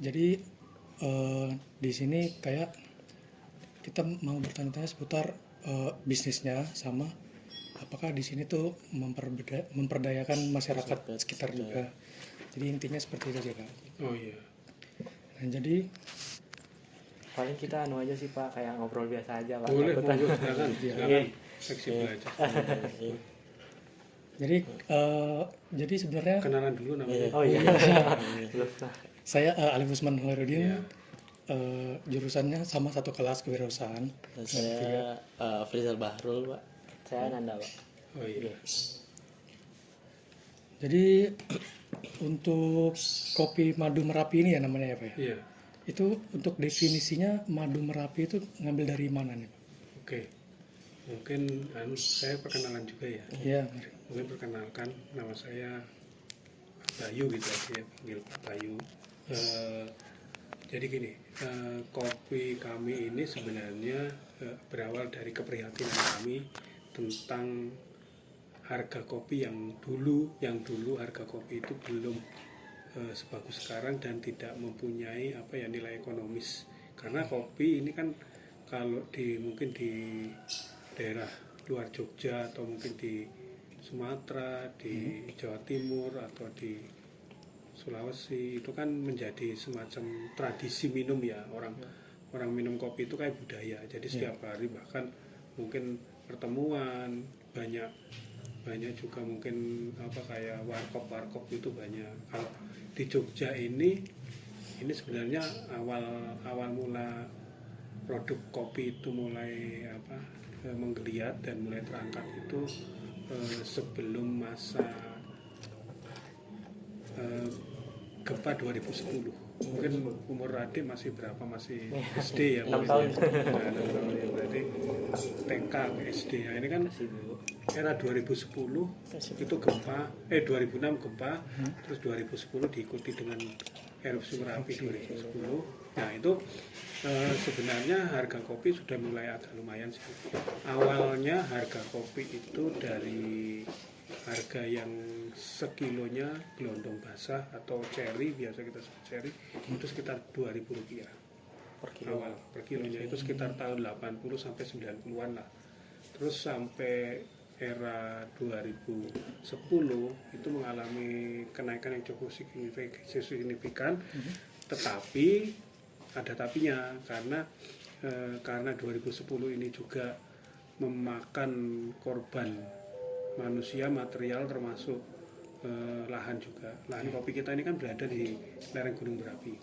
Jadi di sini kayak kita mau bertanya-tanya seputar bisnisnya, sama apakah di sini tuh memperdayakan masyarakat sekitar juga. Jadi intinya seperti itu aja, Pak. Oh iya. Nah, jadi Paling kita aja sih Pak, kayak ngobrol biasa aja Pak. Boleh, Takutan. monggo silakan. Iya. Silakan. Fleksibel aja. jadi sebenarnya Kenalan dulu namanya. Oh iya. saya Alif Usman Iya. Hoirudin, jurusannya sama satu kelas kewirausahaan. Saya Frizal Bahrul, Pak. Saya Nanda Pak. Oh iya. Jadi untuk kopi madu Merapi ini ya namanya ya, Pak? Iya. Itu untuk definisinya madu Merapi itu ngambil dari mana nih, Pak? Oke. Mungkin saya perkenalan juga ya. Iya, mari. Mungkin perkenalkan, nama saya Pak Bayu gitu aja ya, panggil Pak Bayu. Jadi gini, kopi kami ini sebenarnya berawal dari keprihatinan kami tentang harga kopi yang dulu harga kopi itu belum sebagus sekarang dan tidak mempunyai nilai ekonomis. Karena kopi ini kan kalau mungkin di daerah luar Jogja atau mungkin di Sumatera, di Jawa Timur atau di Sulawesi itu kan menjadi semacam tradisi minum ya, orang minum kopi itu kayak budaya. Jadi setiap hari bahkan mungkin pertemuan banyak juga mungkin kayak warkop itu banyak. Kalau di Jogja ini sebenarnya awal mula produk kopi itu mulai menggeliat dan mulai terangkat itu sebelum masa gempa 2010. Mungkin umur Radik masih berapa, masih SD ya, 6 tahun. Nah, 6 tahun ya, berarti TK ke SD. Nah, ini kan era 2010 itu gempa, 2006 gempa, terus 2010 diikuti dengan erupsi Merapi 2010. Nah itu sebenarnya harga kopi sudah mulai agak lumayan sih. Awalnya harga kopi itu dari harga yang sekilonya gelondong basah atau cherry, biasa kita sebut cherry, itu sekitar Rp2.000 Per kilo. awal per kilonya, itu sekitar tahun 80 sampai 90-an lah. Terus sampai era 2010 itu mengalami kenaikan yang cukup signifikan, tetapi ada tapinya karena 2010 ini juga memakan korban manusia, material, termasuk lahan juga. Lahan kopi kita ini kan berada di lereng Gunung Merapi.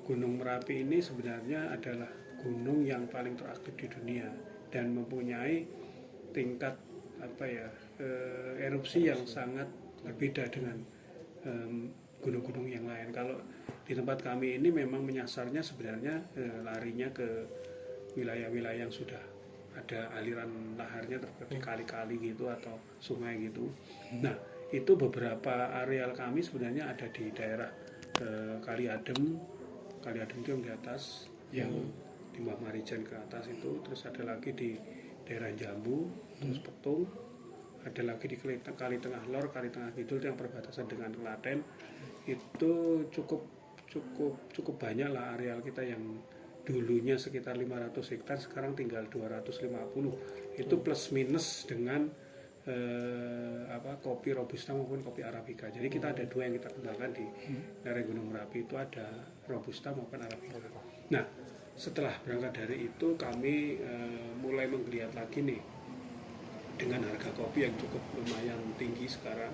Gunung Merapi ini sebenarnya adalah gunung yang paling teraktif di dunia dan mempunyai tingkat erupsi yang sangat berbeda dengan gunung-gunung yang lain. Kalau di tempat kami ini memang menyasarnya sebenarnya larinya ke wilayah-wilayah yang sudah ada aliran laharnya seperti kali-kali gitu atau sungai gitu. Nah itu beberapa areal kami sebenarnya ada di daerah Kali Adem itu yang di atas, yang di Mbah Marijan ke atas itu, terus ada lagi di daerah Jambu, terus Petung, ada lagi di Kali Tengah Lor, Kali Tengah Kidul yang perbatasan dengan Klaten. Itu cukup banyak lah areal kita yang dulunya sekitar 500 hektar, sekarang tinggal 250. Itu plus minus dengan kopi Robusta maupun kopi Arabica. Jadi kita ada dua yang kita kenalkan di lereng Gunung Merapi, itu ada Robusta maupun Arabica. Nah setelah berangkat dari itu kami mulai menggeliat lagi nih dengan harga kopi yang cukup lumayan tinggi sekarang.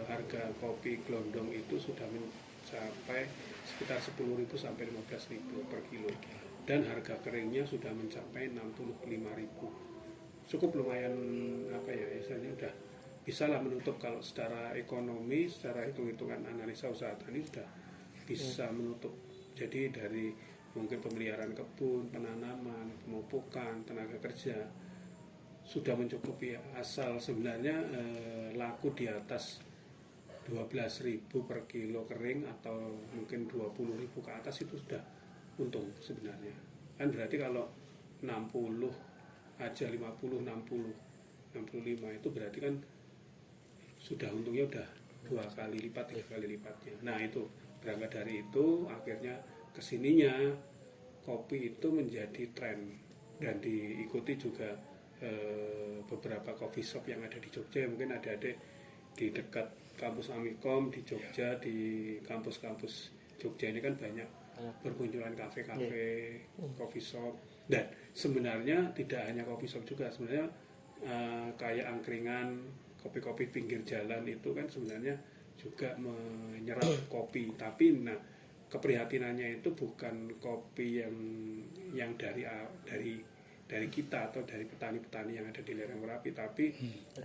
Harga kopi gelondong itu sudah mencapai sekitar 10.000 sampai 15.000 per kilo, dan harga keringnya sudah mencapai 65.000. Cukup lumayan istilahnya udah bisa lah menutup, kalau secara ekonomi, secara hitung-hitungan analisa usaha tani sudah bisa menutup. Jadi dari mungkin pemeliharaan kebun, penanaman, pemupukan, tenaga kerja sudah mencukupi ya. Asal sebenarnya laku di atas 12.000 per kilo kering atau mungkin 20.000 ke atas itu sudah untung sebenarnya. Kan berarti kalau 60 aja, 50, 60, 65 itu berarti kan sudah untungnya udah 2 kali lipat, 3 kali lipatnya. Nah itu berangkat dari itu akhirnya kesininya kopi itu menjadi tren dan diikuti juga beberapa coffee shop yang ada di Jogja. Mungkin adik-adik di dekat kampus Amikom di Jogja, di kampus-kampus Jogja ini kan banyak bermunculan kafe-kafe, coffee shop. Dan sebenarnya tidak hanya coffee shop juga, sebenarnya kayak angkringan, kopi-kopi pinggir jalan itu kan sebenarnya juga menyerap kopi. Tapi nah keprihatinannya itu bukan kopi yang dari kita atau dari petani-petani yang ada di lereng Merapi, tapi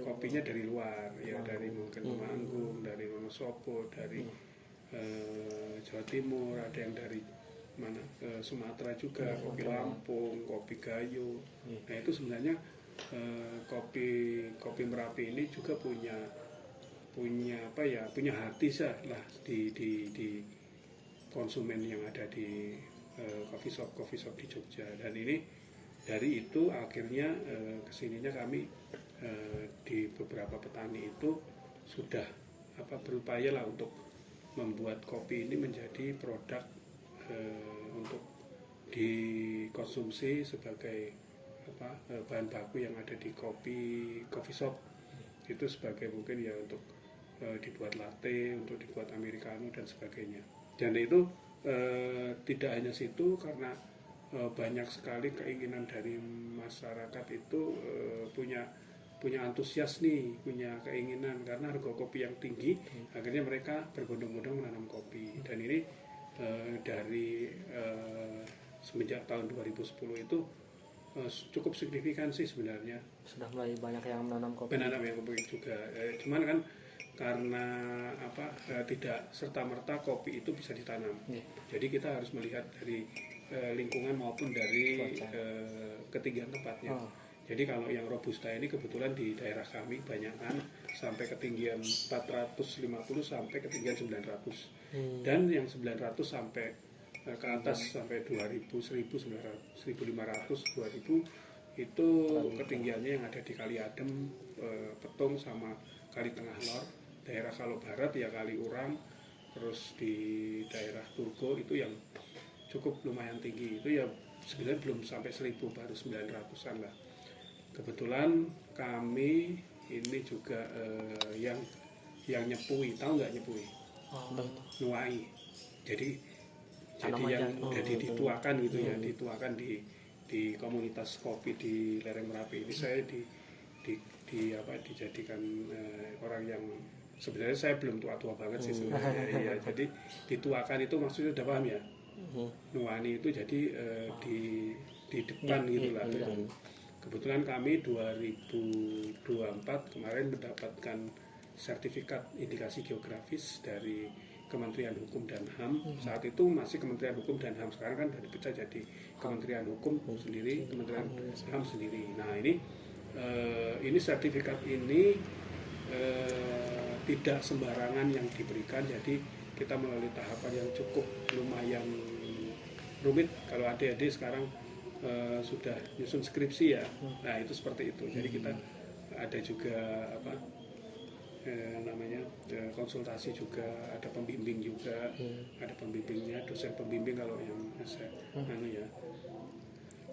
kopinya dari luar, ya dari mungkin Temanggung, dari Wonosobo, dari Jawa Timur, ada yang dari mana Sumatera juga, kopi Lampung, kopi Gayo. Nah itu sebenarnya kopi Merapi ini juga punya hati lah di konsumen yang ada di coffee shop di Jogja. Dan ini dari itu akhirnya kesininya kami di beberapa petani itu sudah berupaya lah untuk membuat kopi ini menjadi produk untuk dikonsumsi sebagai bahan baku yang ada di coffee shop. Itu sebagai mungkin ya untuk dibuat latte, untuk dibuat americano dan sebagainya. Dan itu tidak hanya situ, karena banyak sekali keinginan dari masyarakat itu punya antusias nih, punya keinginan karena harga kopi yang tinggi, akhirnya mereka berbondong-bondong menanam kopi. Dan ini dari semenjak tahun 2010 itu cukup signifikan sih sebenarnya. Sudah mulai banyak yang menanam kopi. Menanam yang kopi juga. Cuman kan karena tidak serta-merta kopi itu bisa ditanam. Jadi kita harus melihat dari lingkungan maupun dari ketinggian tempatnya. Jadi kalau yang robusta ini kebetulan di daerah kami banyakan sampai ketinggian 450 sampai ketinggian 900. Dan yang 900 sampai ke atas sampai 2000, 1900, 1500, 2000 itu ketinggiannya yang ada di Kali Adem, Petung sama Kali Tengah Lor. Daerah Kalo Barat ya Kali Urang, terus di daerah Turgo itu yang cukup lumayan tinggi, itu ya sebenarnya belum sampai 1000, baru 900-an lah. Kebetulan kami ini juga yang nyepui, tahu nggak nyepui? Nuai. Jadi yang jadi dituakan gitu ya, dituakan di komunitas kopi di lereng Merapi ini. Saya dijadikan orang yang sebenarnya saya belum tua-tua banget sih sebenarnya. Iya, jadi dituakan itu maksudnya udah paham ya? Nuani itu jadi di depan gitulah. Kebetulan kami 2024 kemarin mendapatkan sertifikat indikasi geografis dari Kementerian Hukum dan HAM. Saat itu masih Kementerian Hukum dan HAM, sekarang kan sudah dipecah jadi Kementerian Hukum sendiri, Kementerian HAM sendiri. Nah ini sertifikat ini tidak sembarangan yang diberikan, jadi kita melalui tahapan yang cukup lumayan rumit. Kalau adik-adik sekarang sudah nyusun skripsi ya, nah itu seperti itu. Jadi kita ada juga konsultasi juga, ada pembimbing juga, ada pembimbingnya, dosen pembimbing kalau yang saya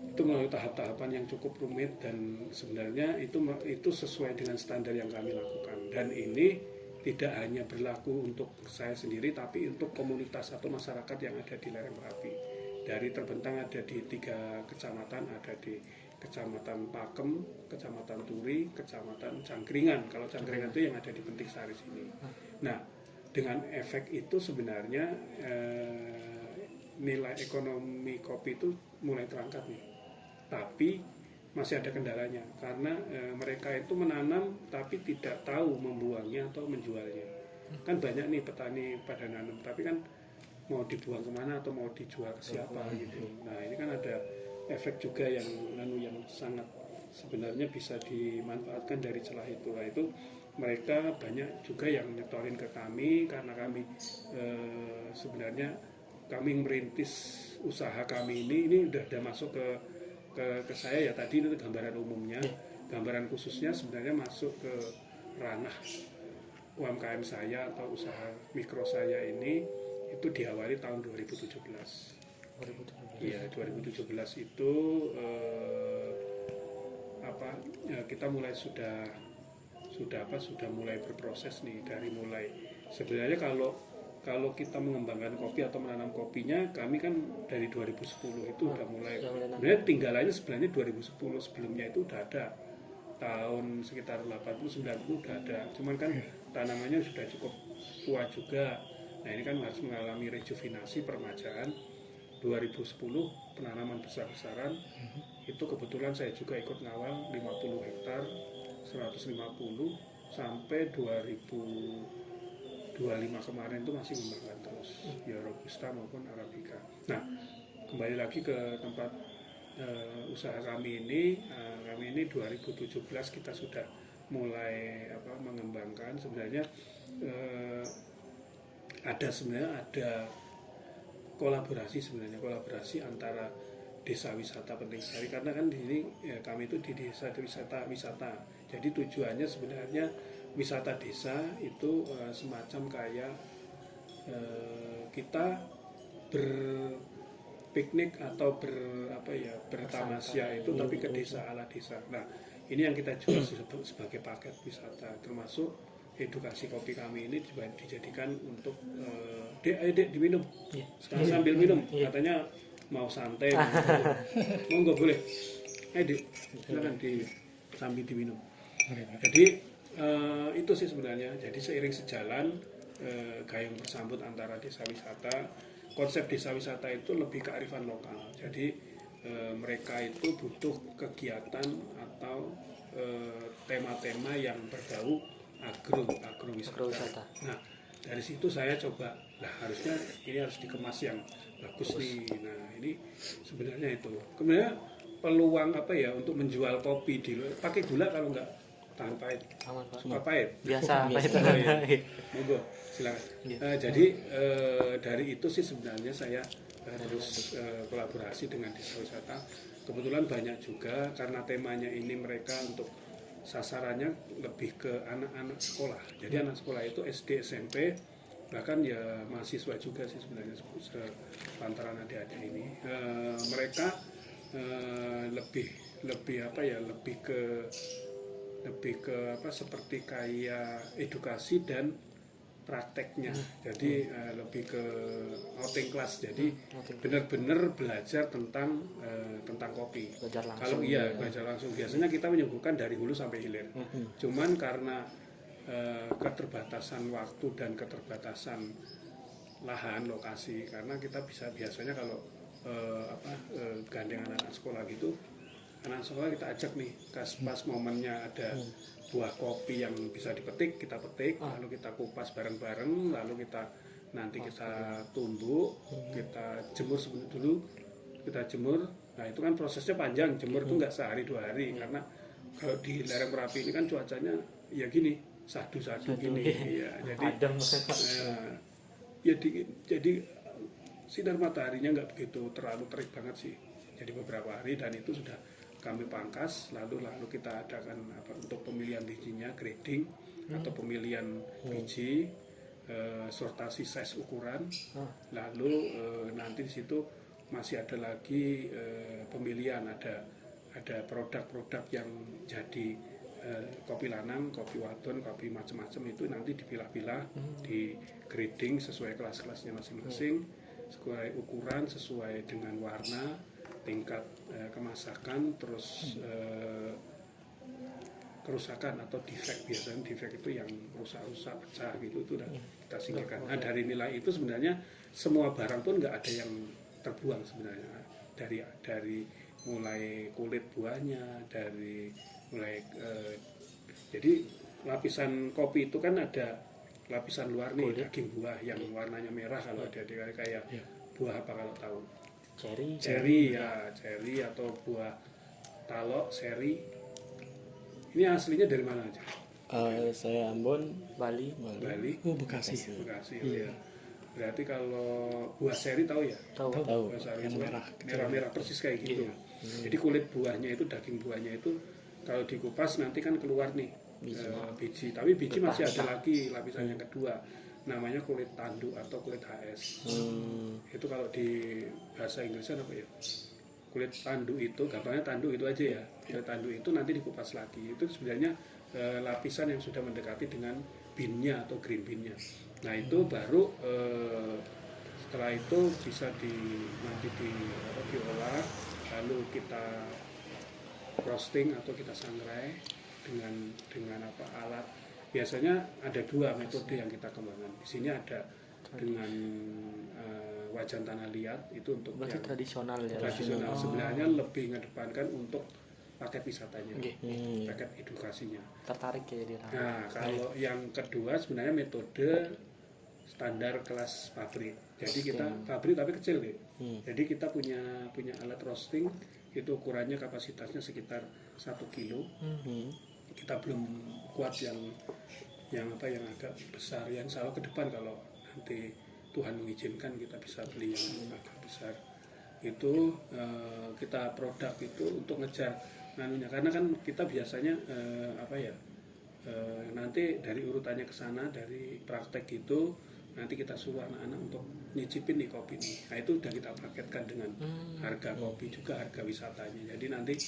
itu melalui tahap-tahapan yang cukup rumit, dan sebenarnya itu sesuai dengan standar yang kami lakukan. Dan ini tidak hanya berlaku untuk saya sendiri, tapi untuk komunitas atau masyarakat yang ada di lereng Merapi. Dari terbentang ada di 3 kecamatan, ada di Kecamatan Pakem, Kecamatan Turi, Kecamatan Cangkringan. Kalau Cangkringan itu yang ada di Penting Sari sini. Nah, dengan efek itu sebenarnya nilai ekonomi kopi itu mulai terangkat nih. Tapi masih ada kendalanya, karena mereka itu menanam tapi tidak tahu membuangnya atau menjualnya. Kan banyak nih petani pada nanam, tapi kan mau dibuang kemana atau mau dijual ke siapa gitu. Nah ini kan ada efek juga yang sangat sebenarnya bisa dimanfaatkan dari celah itu. Nah itu mereka banyak juga yang nyetorin ke kami, karena kami sebenarnya kami merintis usaha kami ini udah masuk ke saya ya, tadi itu gambaran umumnya. Gambaran khususnya sebenarnya masuk ke ranah UMKM saya atau usaha mikro saya ini itu diawali tahun 2017. 2017. Iya, 2017 itu kita mulai sudah mulai berproses nih, dari mulai sebenarnya kalau kita mengembangkan kopi atau menanam kopinya, kami kan dari 2010 itu udah mulai. Sebenarnya tinggalannya sebenarnya 2010, sebelumnya itu udah ada. Tahun sekitar 80-90 udah ada. Cuman kan tanamannya sudah cukup tua juga. Nah, ini kan harus mengalami rejuvenasi permajaan. 2010 penanaman besar-besaran. Itu kebetulan saya juga ikut ngawal 50 hektar, 150 sampai 2025 kemarin itu masih mengembangkan terus, ya Robusta maupun Arabica. Nah, kembali lagi ke tempat usaha kami ini 2017 kita sudah mulai mengembangkan. Sebenarnya ada kolaborasi antara desa wisata penting sekali, karena kan di sini kami itu di desa wisata. Jadi tujuannya sebenarnya wisata desa itu semacam kayak kita berpiknik atau bertamasya itu, tapi ke desa, ala desa. Nah, ini yang kita jual sebagai paket wisata, termasuk edukasi kopi kami ini juga dijadikan untuk dek diminum. Sekarang sambil minum, katanya mau santai, monggo boleh. Dek, silakan sambil diminum. Jadi itu sih sebenarnya. Jadi seiring sejalan gayung bersambut antara desa wisata. Konsep desa wisata itu lebih kearifan lokal. Jadi mereka itu butuh kegiatan atau tema-tema yang berbau agrowisata. Nah, dari situ saya coba, harusnya ini harus dikemas yang bagus nih. Nah, ini sebenarnya itu. Kemudian peluang untuk menjual kopi di luar, pakai gula kalau enggak tahan pahit. Suka pahit. Biasa pahit. Monggo, silakan. Jadi dari itu sih sebenarnya saya terus kolaborasi dengan desa wisata. Kebetulan banyak juga, karena temanya ini mereka untuk sasarannya lebih ke anak-anak sekolah. Jadi anak sekolah itu SD, SMP, bahkan ya mahasiswa juga sih sebenarnya, lantaran adik-adik ini. Mereka lebih ke seperti kayak edukasi dan prakteknya. Jadi lebih ke outing class. Jadi benar-benar belajar tentang kopi. Kalau belajar langsung. Biasanya kita menyuguhkan dari hulu sampai hilir. Cuman karena keterbatasan waktu dan keterbatasan lahan, lokasi, karena kita biasanya kalau gandeng anak-anak sekolah gitu, anak sekolah kita ajak nih, pas momennya ada buah kopi yang bisa dipetik, kita petik, lalu kita kupas bareng-bareng, lalu kita tumbuk, kita jemur dulu, nah itu kan prosesnya panjang, jemur itu nggak sehari 2 hari, karena kalau di lereng Merapi ini kan cuacanya ya gini, sadu-sadu gini, ya, jadi sinar mataharinya nggak begitu terlalu terik banget sih, jadi beberapa hari, dan itu sudah kami pangkas, lalu kita adakan untuk pemilihan bijinya, grading atau pemilihan biji, sortasi size ukuran, lalu nanti di situ masih ada lagi pemilihan, ada produk-produk yang jadi kopi lanang, kopi wadon, kopi macam-macam, itu nanti dipilah-pilah, di grading sesuai kelas-kelasnya masing-masing, sesuai ukuran, sesuai dengan warna, tingkat kemasakan, terus kerusakan atau defect. Biasanya defect itu yang rusak-rusak, pecah gitu, itu udah kita singkirkan. Nah, dari nilai itu sebenarnya semua barang pun nggak ada yang terbuang sebenarnya, dari mulai kulit buahnya, jadi lapisan kopi itu kan ada lapisan luar nih, daging buah yang warnanya merah, kalau ada kayak buah apa kalau tahu? Cherry atau buah talok, seri. Ini aslinya dari mana aja? Saya Ambon, Bali. Bekasi. Ya. Berarti kalau buah seri tahu ya? Tahu. Buah seri itu merah persis kayak gitu. Jadi kulit buahnya itu, daging buahnya itu kalau dikupas nanti kan keluar nih biji. Tapi biji masih ada lagi lapisan yang kedua. namanya kulit tanduk atau kulit HS. Itu kalau di bahasa Inggrisnya apa ya? Kulit tanduk itu, gampangnya tanduk itu aja ya. Kulit tanduk itu nanti dikupas lagi. Itu sebenarnya lapisan yang sudah mendekati dengan bean-nya atau green bean-nya. Nah itu baru setelah itu bisa nanti diolah, lalu kita roasting atau kita sangrai dengan alat. Biasanya ada 2 metode yang kita kembangkan. Di sini ada dengan wajan tanah liat, itu untuk Berarti yang tradisional ya. tradisional. Sebenarnya lebih mengedepankan untuk paket wisatanya, paket edukasinya. Tertarik ya di Nah, kalau yang kedua sebenarnya metode standar kelas pabrik. Jadi kita pabrik tapi kecil deh. Jadi kita punya alat roasting, itu ukurannya kapasitasnya sekitar 1 kilo. Kita belum kuat yang agak besar, yang selalu ke depan kalau nanti Tuhan mengizinkan kita bisa beli yang agak besar. Itu kita produk itu untuk ngejar nanunya, karena kan kita biasanya nanti dari urutannya ke sana, dari praktek itu nanti kita suruh anak-anak untuk nyicipin di kopi ini. Nah itu udah kita paketkan dengan harga kopi juga, harga wisatanya. Jadi nanti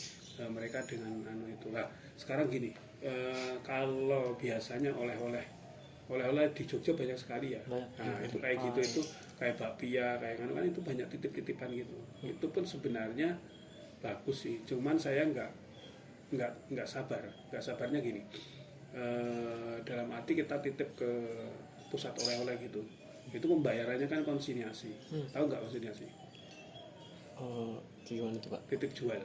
mereka dengan itu. Nah sekarang gini, kalau biasanya oleh-oleh di Jogja banyak sekali ya. Nah itu kayak gitu, itu kayak bakpia, kayak kan itu banyak titip-titipan gitu. Itu pun sebenarnya bagus sih. Cuman saya nggak sabarnya gini. Dalam arti kita titip ke pusat oleh-oleh gitu, itu pembayarannya kan konsinyasi. Tahu nggak konsinyasi? Gimana itu Pak? Titip jual.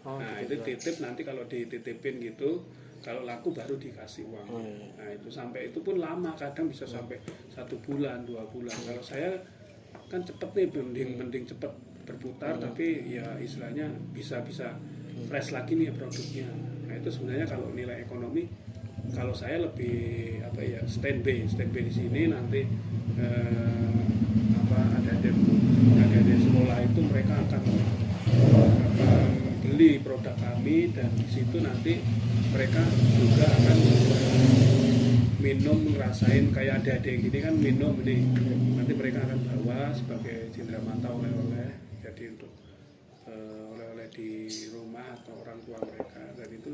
Nah titip itu titip, nanti kalau dititipin gitu, kalau laku baru dikasih uang. Nah itu sampai itu pun lama, kadang bisa sampai 1 bulan 2 bulan. Kalau saya kan cepet nih, mending cepet berputar, tapi ya istilahnya bisa fresh lagi nih produknya. Nah itu sebenarnya kalau nilai ekonomi, kalau saya lebih standby di sini. Nanti ada sekolah itu mereka akan beli produk kami, dan di situ nanti mereka juga akan minum, ngerasain kayak adik-adik gini kan minum ini, nanti mereka akan bawa sebagai cindramata oleh-oleh, jadi untuk oleh-oleh di rumah atau orang tua mereka. Dan itu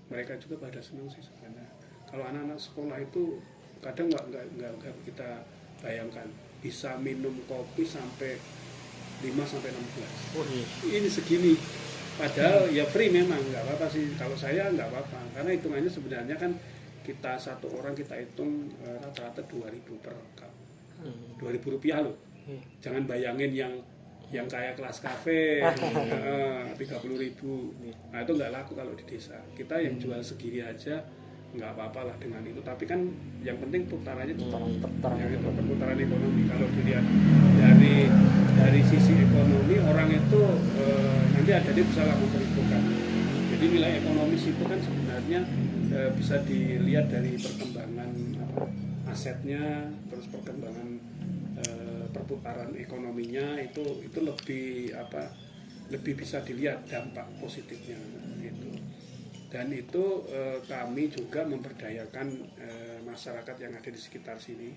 mereka juga pada senang sih sebenarnya. Kalau anak-anak sekolah itu kadang nggak kita bayangkan bisa minum kopi sampai 5-6 gelas. Ini segini. Padahal ya free memang, nggak apa-apa sih. Kalau saya nggak apa-apa, karena hitungannya sebenarnya kan kita satu orang kita hitung rata-rata 2.000 per cup. 2.000 rupiah loh. Jangan bayangin yang kayak kelas kafe 30.000. Nah itu nggak laku kalau di desa. Kita yang jual segini aja nggak apa-apa lah dengan itu. Tapi kan yang penting putarannya yang itu perputaran ekonomi. Kalau dilihat dari sisi ekonomi, orang itu nanti ada dia bisa lakukan perhitungan. Jadi nilai ekonomis itu kan sebenarnya bisa dilihat dari perkembangan asetnya, terus perkembangan perputaran ekonominya, itu lebih bisa dilihat dampak positifnya gitu. Dan itu kami juga memberdayakan masyarakat yang ada di sekitar sini.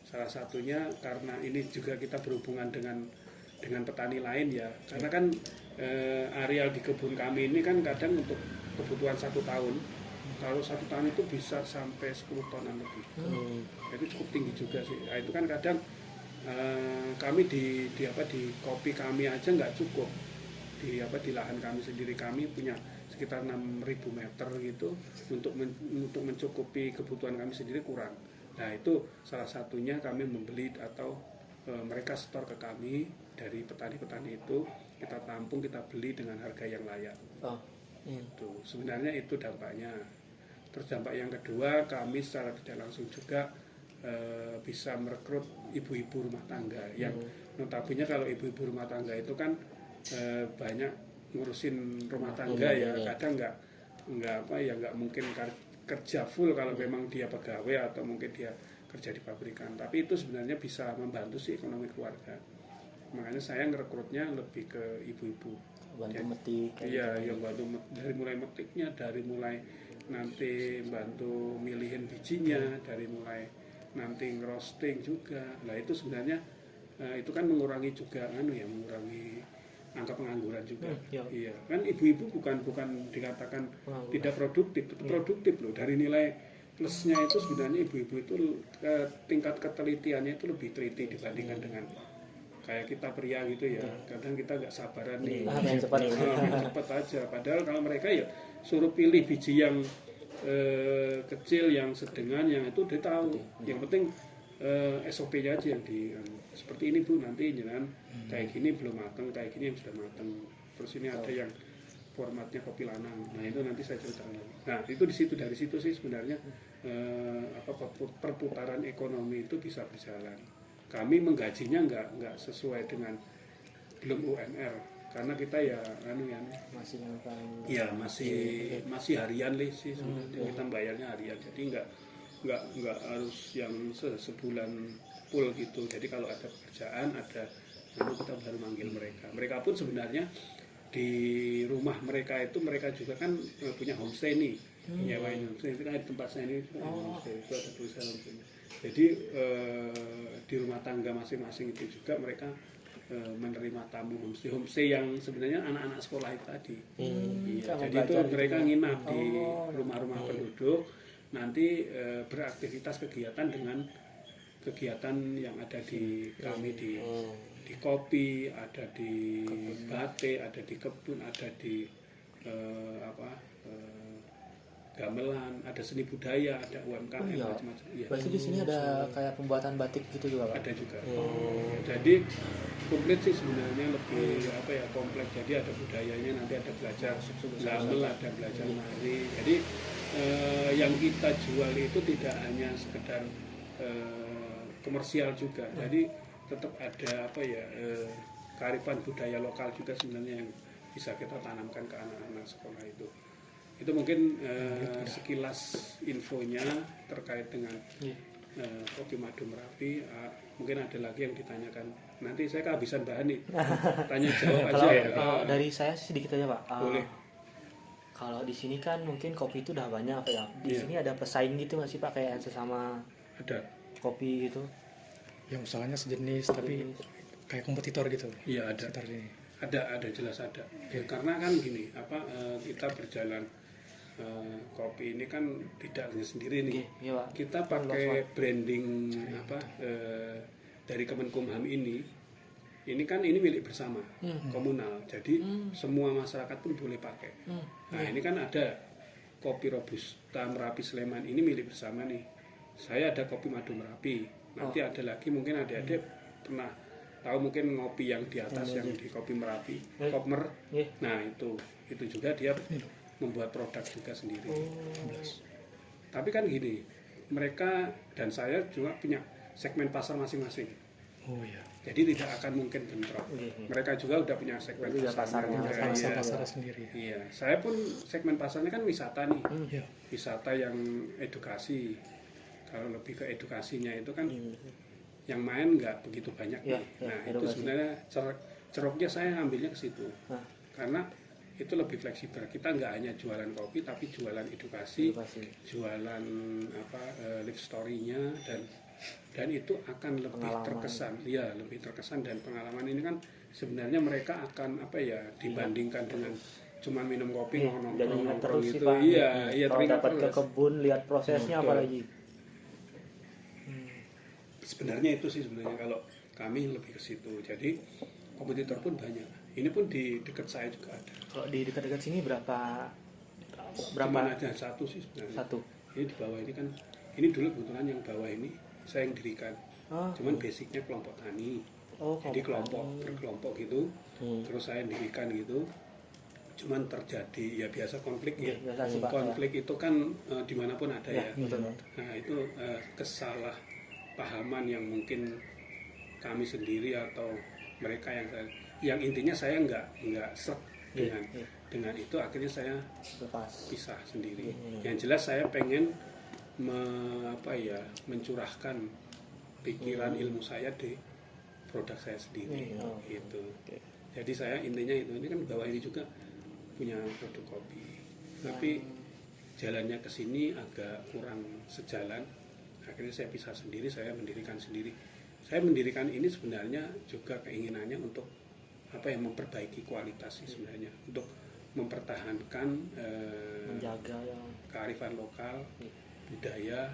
Salah satunya karena ini juga kita berhubungan dengan petani lain ya. Karena kan areal di kebun kami ini kan kadang untuk kebutuhan 1 tahun. Kalau 1 tahun itu bisa sampai 10 tonan lebih. Itu cukup tinggi juga sih. Nah, itu kan kadang kami di kopi kami aja nggak cukup. Di lahan kami sendiri, kami punya sekitar 6.000 meter gitu, untuk mencukupi kebutuhan kami sendiri kurang. Nah itu salah satunya kami membeli atau mereka setor ke kami dari petani-petani itu, kita tampung, kita beli dengan harga yang layak. Itu sebenarnya itu dampaknya. Terus dampak yang kedua, kami secara tidak langsung juga bisa merekrut ibu-ibu rumah tangga yang notabene kalau ibu-ibu rumah tangga itu kan banyak ngurusin rumah tangga ya, kadang nggak mungkin kerja full kalau memang dia pegawai atau mungkin dia kerja di pabrikan, tapi itu sebenarnya bisa membantu sih ekonomi keluarga. Makanya saya ngerekrutnya lebih ke ibu-ibu, bantu metik. Iya, yang bantu dari mulai metiknya, dari mulai nanti bantu milihin bijinya, dari mulai nanti roasting juga. Nah itu sebenarnya itu kan mengurangi juga mengurangi angka pengangguran juga. Iya kan, ibu-ibu bukan dikatakan tidak produktif, tetap produktif loh. Dari nilai plusnya itu sebenarnya ibu-ibu itu tingkat ketelitiannya itu lebih teliti dibandingkan dengan kayak kita pria gitu ya. Kadang kita nggak sabaran nih, cepat aja. Padahal kalau mereka ya suruh pilih biji yang kecil, yang sedengan, yang itu dia tahu. Yang penting SOP-nya aja yang seperti ini Bu, nanti jangan kayak gini belum matang, kayak gini yang sudah matang. Terus ini ada yang formatnya kopi lanang. Nah itu nanti saya ceritakan lagi. Nah itu dari situ sih sebenarnya perputaran ekonomi itu bisa berjalan. Kami menggajinya nggak sesuai dengan belum UMR, karena kita masih harian sih sebenarnya. Kita bayarnya harian, jadi nggak harus yang sebulan full gitu. Jadi kalau ada pekerjaan kita baru manggil mereka pun sebenarnya di rumah mereka juga kan punya homestay nih, nyewain homestay. Itu kan di tempat saya ini homestay, itu ada tulisan homestay. Jadi di rumah tangga masing-masing itu juga mereka menerima tamu homestay yang sebenarnya anak-anak sekolah itu tadi. Iya, jadi itu mereka nginap di rumah-rumah penduduk, nanti beraktivitas kegiatan dengan kegiatan yang ada di kami di kopi, ada di batik, ada di kebun, ada di gamelan, ada seni budaya, ada UMKM, macam-macam. Ya. Berarti di sini ada kayak pembuatan batik gitu juga, Pak? Ada juga. Jadi komplit sih sebenarnya, lebih kompleks. Jadi ada budayanya, nanti ada belajar gamel, ada belajar nari. Jadi yang kita jual itu tidak hanya sekedar komersial juga. Jadi tetap ada kearifan budaya lokal juga sebenarnya yang bisa kita tanamkan ke anak-anak sekolah itu. Itu mungkin sekilas infonya terkait dengan kopi madu Merapi. Mungkin ada lagi yang ditanyakan. Nanti saya kehabisan bahan nih. Tanya jawab aja. Kalau dari saya sedikit aja Pak. Boleh. Kalau di sini kan mungkin kopi itu udah banyak ya. Di sini ada pesaing gitu nggak sih Pak, kayak sesama ada kopi gitu? Yang usahanya sejenis tapi kayak kompetitor gitu. Iya ada. Sekitar sini. Ada jelas ada. Ya, karena kan gini, kita berjalan kopi ini kan tidak hanya sendiri nih. Iya, Pak. Kita pakai branding dari Kemenkumham ini kan ini milik bersama, komunal. Jadi semua masyarakat pun boleh pakai. Nah, ini kan ada kopi Robusta Merapi Sleman ini milik bersama nih. Saya ada kopi madu Merapi. Nanti ada lagi mungkin adik-adik pernah tahu mungkin ngopi yang di atas yang di kopi Merapi, Kopmer. Nah, itu juga dia membuat produk juga sendiri. Tapi kan gini, mereka dan saya juga punya segmen pasar masing-masing. Oh iya. Jadi tidak akan mungkin bentrok. Mereka juga udah punya segmen pasarnya sendiri. Iya, saya pun segmen pasarnya kan wisata nih. Iya. Wisata yang edukasi. Kalau lebih ke edukasinya itu kan yang main nggak begitu banyak nih. Nah, itu sebenarnya ceruknya saya ambilnya ke situ. Karena itu lebih fleksibel. Kita nggak hanya jualan kopi, tapi jualan edukasi. Jualan live story-nya dan itu akan lebih terkesan. Iya, lebih terkesan, dan pengalaman ini kan sebenarnya mereka akan dibandingkan dengan cuma minum kopi nongkrong gitu. Iya, kalau dapat ke kebun lihat prosesnya apalagi. Sebenarnya itu sih sebenarnya kalau kami lebih ke situ. Jadi kompetitor pun banyak. Ini pun di dekat saya juga ada. Kalau di dekat-dekat sini berapa? Cuman ada satu sih sebenarnya. Satu. Ini di bawah ini kan, ini dulu kebetulan yang bawah ini saya yang dirikan. Cuman basicnya kelompok tani. Jadi berkelompok gitu. Terus saya yang dirikan gitu. Cuman terjadi biasa konflik ya. Konflik itu kan dimanapun ada ya. Nah itu kesalahpahaman yang mungkin kami sendiri atau mereka yang intinya saya nggak sek dengan itu, akhirnya saya pisah sendiri. Yang jelas saya pengen mencurahkan pikiran ilmu saya di produk saya sendiri gitu. Jadi saya intinya ini kan bawah ini juga punya produk kopi, tapi jalannya ke sini agak kurang sejalan Akhirnya saya pisah sendiri, saya mendirikan sendiri. Saya mendirikan ini sebenarnya juga keinginannya untuk apa ya, memperbaiki kualitas sih sebenarnya, untuk mempertahankan menjaga yang kearifan lokal, budaya,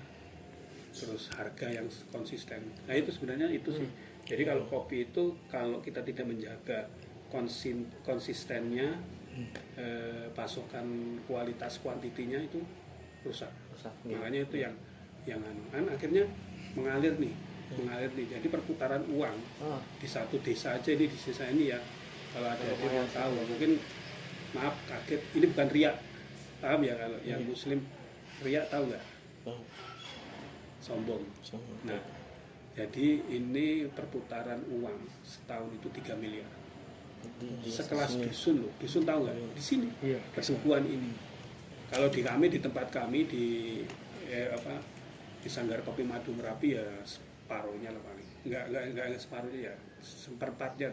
terus harga yang konsisten. Nah itu sebenarnya itu sih. Jadi kalau kopi itu kalau kita tidak menjaga konsistennya, pasokan kualitas kuantitinya itu rusak. Makanya itu yang akhirnya mengalir nih. Jadi perputaran uang di satu desa aja, ini di desa ini ya, kalau ada yang mau tahu mungkin, maaf kaget, ini bukan riak, paham ya, kalau yang muslim riak tahu nggak? Sombong. Nah, jadi ini perputaran uang setahun itu 3 miliar. Sekelas dusun loh, dusun tahu nggak? Di sini, persukuan ini. Kalau di kami, di tempat kami di di Sanggar Kopi Madu Merapi ya separuhnya lah paling. Enggak separuhnya ya, seperempatnya,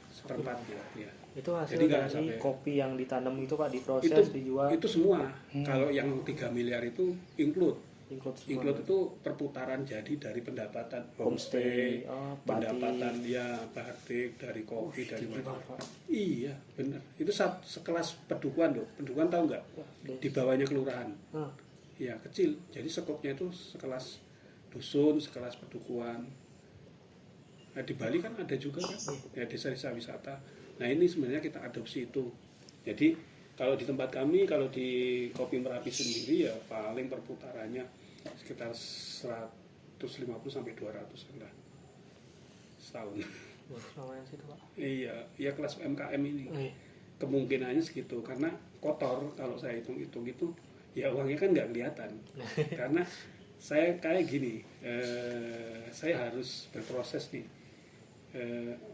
seperempatnya ya. Itu hasil Jadi nggak dari sampai- kopi yang ditanam itu Pak, diproses, dijual, itu semua. Kalau yang 3 miliar itu include include semua. itu perputaran jadi dari pendapatan Homestay, homestay, pendapatan ya batik, dari kopi, dari mana. Iya benar, itu sekelas pedukuhan loh. Pedukuhan tahu nggak? Di bawahnya kelurahan. Ya kecil, jadi skopnya itu sekelas dusun, sekelas pedukuhan. Nah, di Bali kan ada juga kan, ya desa-desa wisata. Nah ini sebenarnya kita adopsi itu. Jadi kalau di tempat kami, kalau di Kopi Merapi sendiri ya paling perputarannya sekitar 150 sampai 200 lah setahun. Wah, lumayan sih itu Pak. Iya kelas UMKM ini. Kemungkinannya segitu, karena kotor kalau saya hitung-hitung itu ya uangnya kan nggak kelihatan. Karena saya kayak gini, saya harus berproses nih.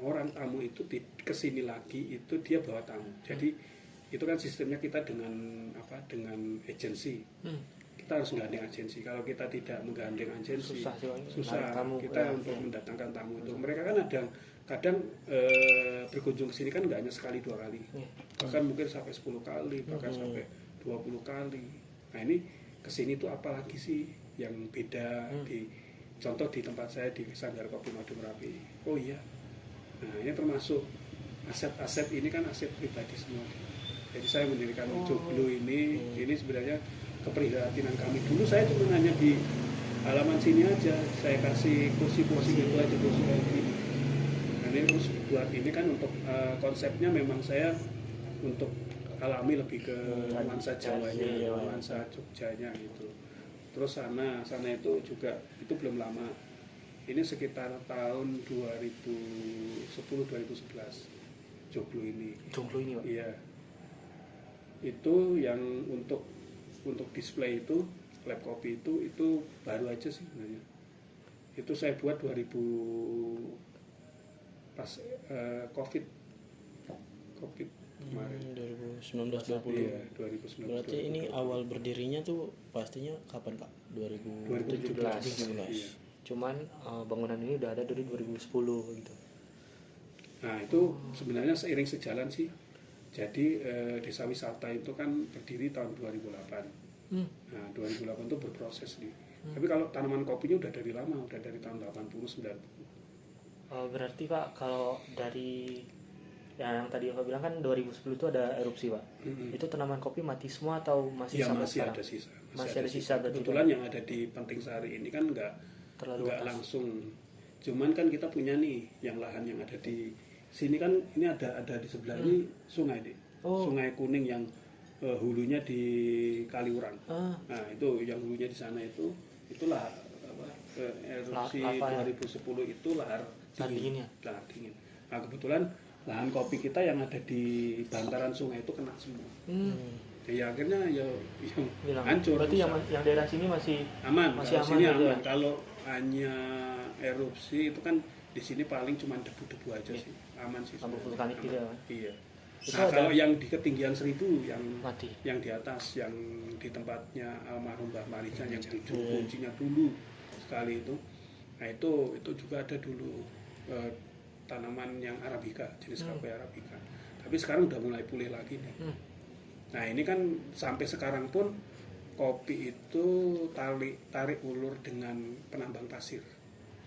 Orang tamu itu kesini lagi itu dia bawa tamu. Jadi itu kan sistemnya kita dengan agensi. Kita harus menggandeng agensi. Kalau kita tidak menggandeng agensi, susah tamu, kita untuk mendatangkan tamu itu. Mereka kan kadang berkunjung ke sini kan nggak hanya sekali 2 kali, bahkan mungkin sampai 10 kali, bahkan sampai 20 kali. Nah ini kesini tuh apalagi sih yang beda contoh di tempat saya di Sanggar Kopi Madu Merapi. Oh iya, nah ini termasuk aset-aset ini kan aset pribadi semua. Jadi saya mendirikan Joglo ini sebenarnya keprihatinan kami. Dulu saya cuma hanya di halaman sini aja, saya kasih kursi-kursi gitu aja, kursi kayak gini. Nah ini terus buat ini kan untuk konsepnya memang saya untuk alami lebih ke nuansa Jawanya, nuansa Jogjanya gitu. Terus sana itu juga itu belum lama. Ini sekitar tahun 2010-2011 Joglo ini. Joglo ini Pak. Iya. Itu yang untuk display itu, lab kopi itu baru aja sih sebenarnya. Itu saya buat 2000 pas COVID kemarin. 2019-2020. Iya, 2019. Berarti ini awal berdirinya tuh pastinya kapan Pak? 2017. Iya. Cuman bangunan ini udah ada dari 2010 gitu. Nah itu sebenarnya seiring sejalan sih. Jadi desa wisata itu kan berdiri tahun 2008. Nah 2008 itu berproses nih. Tapi kalau tanaman kopinya udah dari lama, udah dari tahun 80-90. Berarti Pak kalau dari yang tadi Bapak bilang kan 2010 itu ada erupsi Pak. Itu tanaman kopi mati semua atau masih Ya sampai masih sekarang? ada sisa. Masih ada sisa berarti, Kebetulan Pak? yang ada di Penting Sari ini kan nggak Terlalu atas. langsung. Cuman kan kita punya nih yang lahan yang ada di sini kan, ini ada di sebelah ini sungai deh. Sungai Kuning yang hulunya di Kaliurang. Nah itu yang hulunya di sana itulah erupsi Lava, 2010 itu lahar dingin. ya? Lahar dingin. Nah kebetulan lahan kopi kita yang ada di bantaran sungai itu kena semua. Ya akhirnya ya hancur. Berarti rusak. yang daerah sini masih Aman, masih kalau aman sini aja aman. ya? Kalau hanya erupsi itu kan di sini paling cuma debu-debu aja sih, aman sih. Abu sebenarnya. vulkanik Aman. gitu ya, Pak? Iya. Itu Nah, ada- kalau yang di ketinggian 1000 mati. yang di atas, yang di tempatnya almarhum Mbah Marijan yang 7 kuncinya dulu sekali itu, nah itu juga ada dulu tanaman yang Arabica, jenis kafe Arabica. Tapi sekarang udah mulai pulih lagi nih. Nah ini kan sampai sekarang pun kopi itu tarik ulur dengan penambang pasir.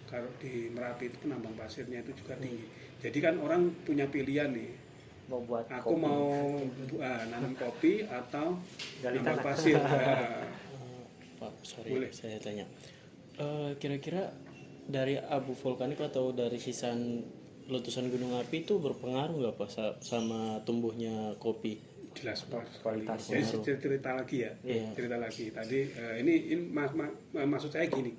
Kalau di Merapi itu penambang pasirnya itu juga tinggi. Jadi kan orang punya pilihan nih. Mau buat Aku kopi. mau nanam kopi atau Gali nambang tanah. pasir. Pak, sorry, Boleh. saya tanya. Kira-kira dari abu vulkanik atau dari sisaan letusan gunung api itu berpengaruh nggak Pak sama tumbuhnya kopi? Jelas sekali. Kualitasnya. Jadi cerita lagi ya. Iya. Cerita lagi. Tadi ini maksud saya gini.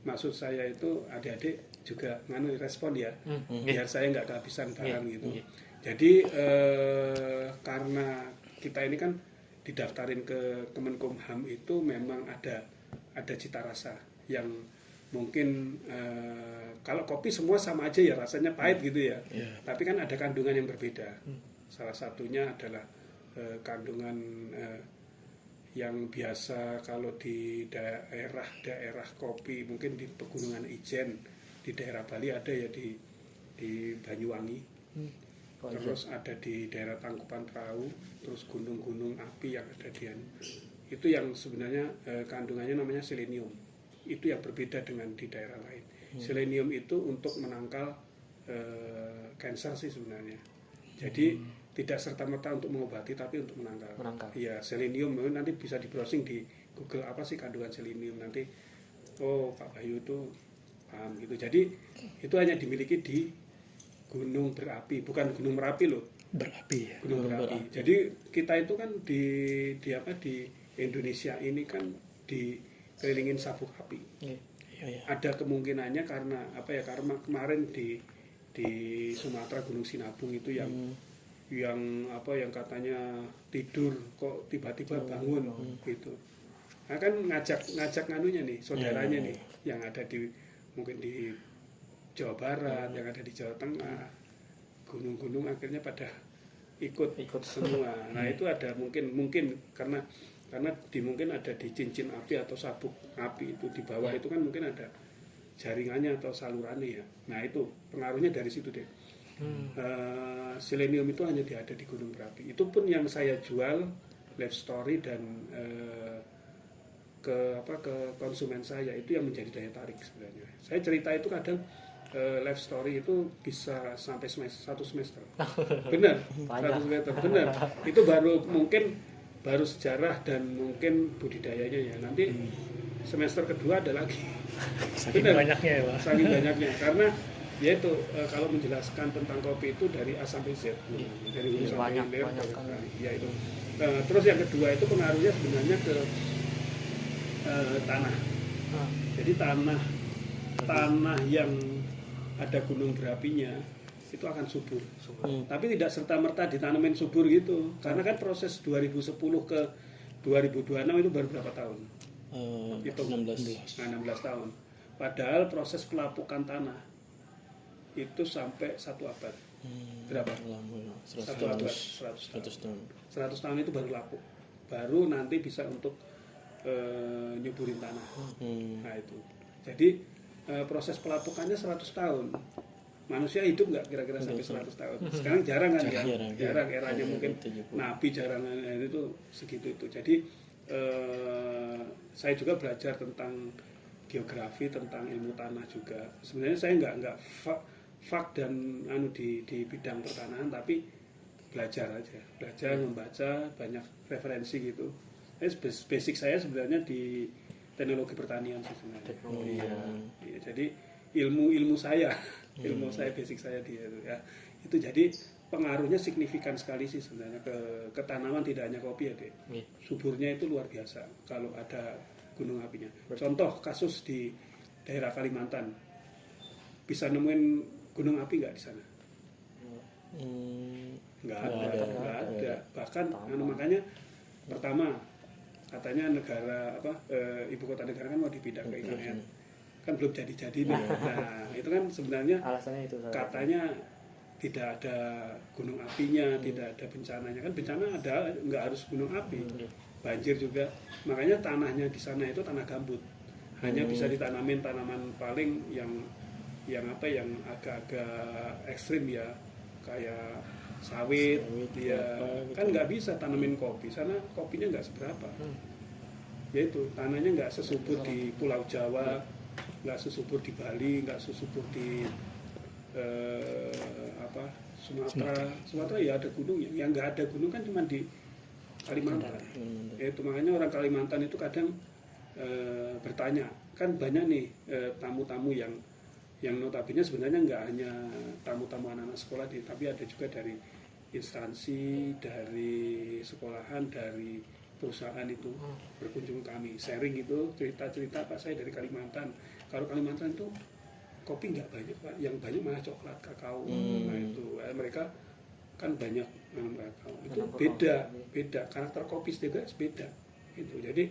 Maksud saya itu adik-adik juga respon ya. Biar saya nggak kehabisan bahan gitu. Jadi karena kita ini kan didaftarin ke Kemenkumham itu memang ada cita rasa yang mungkin kalau kopi semua sama aja ya rasanya pahit gitu ya. Tapi kan ada kandungan yang berbeda. Salah satunya adalah kandungan yang biasa kalau di daerah kopi mungkin di Pegunungan Ijen, di daerah Bali ada ya di Banyuwangi. Terus ada di daerah Tangkuban Perahu, terus gunung-gunung api yang ada di itu yang sebenarnya kandungannya namanya selenium. Itu yang berbeda dengan di daerah lain. Selenium itu untuk menangkal kanker sih sebenarnya. Jadi tidak serta-merta untuk mengobati tapi untuk menangkal. Iya, selenium nanti bisa di browsing di Google apa sih kandungan selenium nanti. Oh, Pak Bayu itu paham gitu. Jadi itu hanya dimiliki di gunung berapi, bukan gunung Merapi loh. Berapi ya. Gunung berapi. Jadi kita itu kan di Indonesia ini kan dikelilingin sabuk api. Ada kemungkinannya karena karena kemarin di Sumatera Gunung Sinabung itu yang katanya tidur kok tiba-tiba bangun gitu. Nah, kan ngajak nganunya nih, saudaranya nih yang ada mungkin di Jawa Barat, yang ada di Jawa Tengah, gunung-gunung akhirnya pada ikut semua. Nah itu ada mungkin karena mungkin ada di cincin api atau sabuk api itu di bawah itu kan mungkin ada jaringannya atau salurannya ya. Nah itu pengaruhnya dari situ deh. Selenium itu hanya ada di gunung berapi. Itu pun yang saya jual life story dan ke konsumen saya itu yang menjadi daya tarik sebenarnya. Saya cerita itu kadang life story itu bisa sampai satu semester. Benar, 1 semester. Benar. Itu baru sejarah dan mungkin budidayanya ya. Nanti semester kedua ada lagi. Saking banyaknya ya Pak. Saking banyaknya karena yaitu kalau menjelaskan tentang kopi itu dari A sampai Z, dari hulu sampai hilir. Ya itu. Terus yang kedua itu pengaruhnya sebenarnya ke tanah. Jadi tanah yang ada gunung berapinya itu akan subur. Tapi tidak serta-merta ditanamin subur gitu. Karena kan proses 2010 ke 2026 itu baru berapa tahun? Itu 16 tahun. Padahal proses pelapukan tanah itu sampai 1 abad. Berapa? 1 abad, 100 tahun. 100 tahun itu baru lapuk. Baru nanti bisa untuk nyuburin tanah. Nah itu. Jadi proses pelapukannya 100 tahun. Manusia hidup nggak kira-kira sampai 100 tahun. Sekarang jarang kan ya. Jarang eranya mungkin Nabi jarang itu segitu itu. Jadi saya juga belajar tentang geografi, tentang ilmu tanah juga. Sebenarnya saya nggak fak dan di bidang pertanahan, tapi belajar aja. Belajar membaca banyak referensi gitu. Basic saya sebenarnya di teknologi pertanian sih sebenarnya. Iya, jadi ilmu saya basic saya dia ya. Itu jadi pengaruhnya signifikan sekali sih sebenarnya ke tanaman, tidak hanya kopi ya, Dek. Suburnya itu luar biasa kalau ada gunung apinya. Contoh kasus di daerah Kalimantan. Bisa nemuin gunung api nggak di sana? Nggak ada. Bahkan makanya pertama katanya negara ibu kota negara kan mau dipindah ke IKN, kan belum jadi nih. Nah itu kan sebenarnya alasannya itu katanya tidak ada gunung apinya, tidak ada bencananya. Kan bencana ada, nggak harus gunung api, banjir juga. Makanya tanahnya di sana itu tanah gambut, hanya bisa ditanamin tanaman paling yang agak-agak ekstrim ya, kayak sawit ya, kan nggak bisa tanamin kopi, sana kopinya nggak seberapa. yaitu tanahnya nggak sesubur di Pulau Jawa, nggak sesubur di Bali, nggak sesubur di Sumatera ya ada gunungnya. Yang nggak ada gunung kan cuma di Kalimantan. Itu makanya orang Kalimantan itu kadang bertanya, kan banyak nih tamu-tamu yang notabene sebenarnya nggak hanya tamu-tamu anak-anak sekolah, tapi ada juga dari instansi, dari sekolahan, dari perusahaan itu berkunjung kami, sharing itu cerita-cerita Pak saya dari Kalimantan. Kalau Kalimantan itu kopi nggak banyak Pak, yang banyak malah coklat, kakao. Nah itu mereka kan banyak nanam kakao. Itu beda karakter kopi juga beda. Itu jadi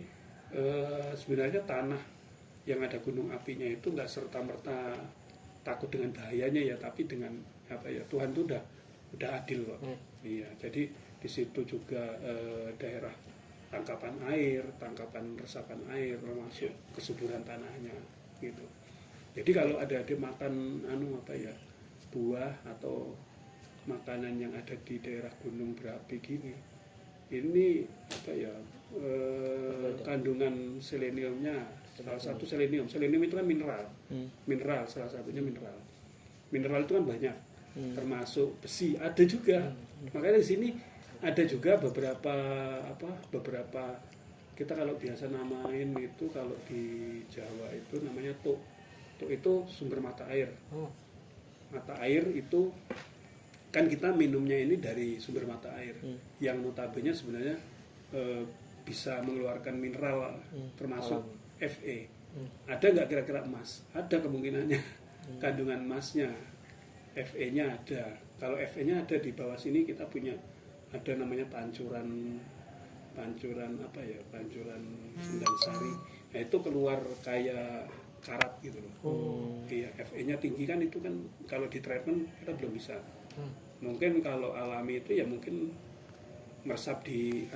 sebenarnya tanah yang ada gunung apinya itu nggak serta-merta takut dengan bahayanya ya, tapi dengan apa ya, Tuhan itu udah adil kok. Iya, jadi di situ juga daerah tangkapan air, tangkapan resapan air, termasuk kesuburan tanahnya gitu. Jadi kalau ada makan buah atau makanan yang ada di daerah gunung berapi gini, ini kandungan seleniumnya salah satu selenium itu kan mineral salah satunya mineral itu kan banyak, termasuk besi ada juga. Makanya di sini ada juga beberapa kita kalau biasa namain itu, kalau di Jawa itu namanya tuk itu sumber mata air. Mata air itu kan kita minumnya ini dari sumber mata air yang notabene sebenarnya bisa mengeluarkan mineral termasuk Fe. Ada nggak kira-kira emas? Ada kemungkinannya. Kandungan emasnya, Fe-nya ada. Kalau Fe-nya ada di bawah sini kita punya ada namanya pancuran Sendang Sari. Nah itu keluar kayak karat gitu loh. Iya, Fe-nya tinggi kan, itu kan kalau di treatment kita belum bisa. Mungkin kalau alami itu ya mungkin meresap di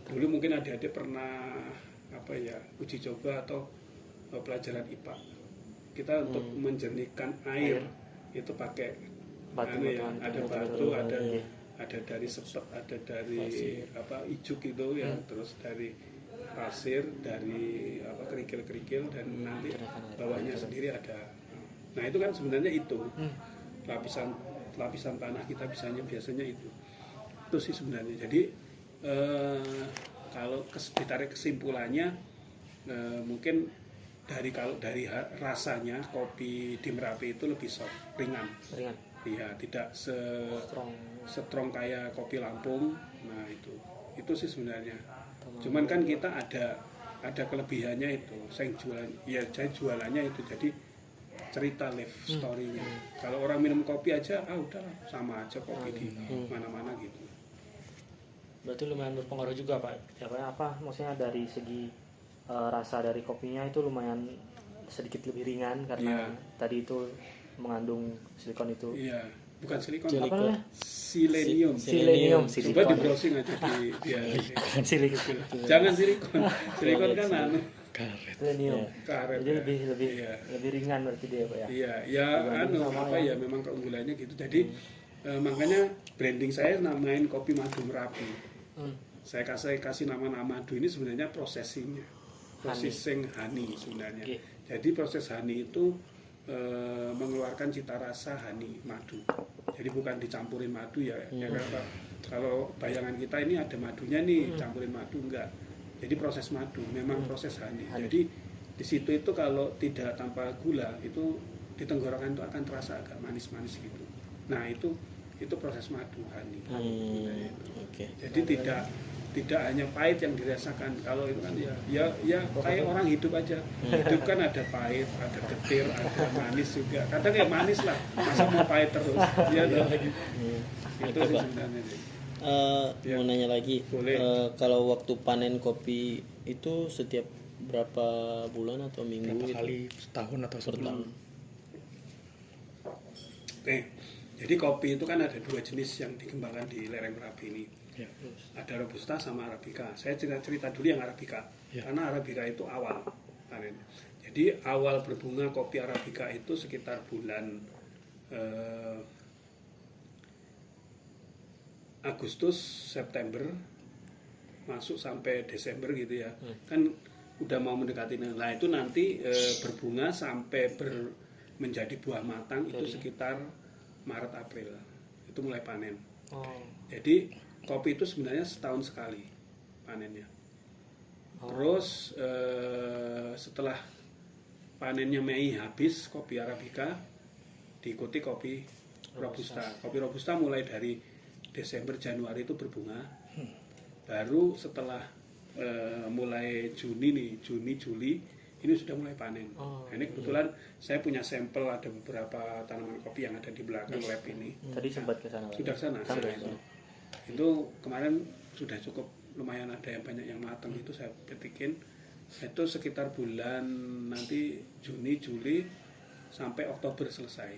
dulu mungkin adik-adik pernah uji coba atau pelajaran IPA. Kita untuk menjernihkan air itu pakai ada batu, ada dari sepet, ada dari ijuk itu ya, terus dari pasir, dari kerikil-kerikil, dan nanti bawahnya sendiri ada. Nah itu kan sebenarnya itu lapisan tanah kita biasanya itu sih sebenarnya. Jadi kalau ditarik kesimpulannya, mungkin kalau dari rasanya kopi di Merapi itu lebih soft, ringan. Iya, tidak strong kayak kopi Lampung. Nah itu sih sebenarnya. Cuman kan kita ada kelebihannya itu. Saya jualannya itu jadi cerita life story-nya. Kalau orang minum kopi aja, udahlah sama aja kopi di mana-mana gitu. Berarti lumayan berpengaruh juga Pak. Maksudnya dari segi rasa dari kopinya itu lumayan sedikit lebih ringan karena tadi itu mengandung silikon itu. Iya, bukan silikon. Apa namanya? Selenium. Coba di browsing aja di silikon. Jangan silikon. Silikon kan karet. Selenium. Karet. Jadi lebih ringan berarti dia Pak ya. Iya, ya memang keunggulannya gitu. Jadi makanya branding saya namain kopi madu Merapi. Saya kasih nama madu ini sebenarnya processing honey sebenarnya. Jadi proses honey itu mengeluarkan cita rasa honey madu. Jadi bukan dicampurin madu ya. Kalau bayangan kita ini ada madunya nih, campurin madu enggak. Jadi proses madu, memang proses honey. Jadi di situ itu kalau tidak tanpa gula itu di tenggorokan itu akan terasa agak manis-manis gitu. Nah itu proses madu honey. Jadi tidak hanya pahit yang dirasakan. Kalau itu kan ya kayak orang hidup aja. Hidup kan ada pahit, ada getir, ada manis juga. Kadang ya manis lah, masa mau pahit terus. Ya itu sih sebenarnya. Mau nanya lagi, kalau waktu panen kopi itu setiap berapa bulan atau minggu? Berapa kali setahun atau sebulan? Oke. Jadi kopi itu kan ada dua jenis yang dikembangkan di lereng Merapi ini. Ya. Ada Robusta sama Arabica. Saya cerita dulu yang Arabica. Ya. Karena Arabica itu awal panen. Jadi awal berbunga kopi Arabica itu sekitar bulan Agustus, September. masuk sampai Desember gitu ya, kan udah mau mendekati. Nah itu nanti berbunga sampai menjadi buah matang itu sekitar Maret April itu mulai panen. Jadi kopi itu sebenarnya setahun sekali panennya. Terus setelah panennya Mei habis kopi Arabica, diikuti kopi Robusta. Kopi Robusta mulai dari Desember Januari itu berbunga. Baru setelah mulai Juni Juli ini sudah mulai panen. Nah, ini kebetulan saya punya sampel, ada beberapa tanaman kopi yang ada di belakang lab ini. Tadi sempat ke sana. Sudah ke sana. Itu kemarin sudah cukup lumayan, ada yang banyak yang matang, itu saya petikin. Itu sekitar bulan nanti Juni Juli sampai Oktober selesai.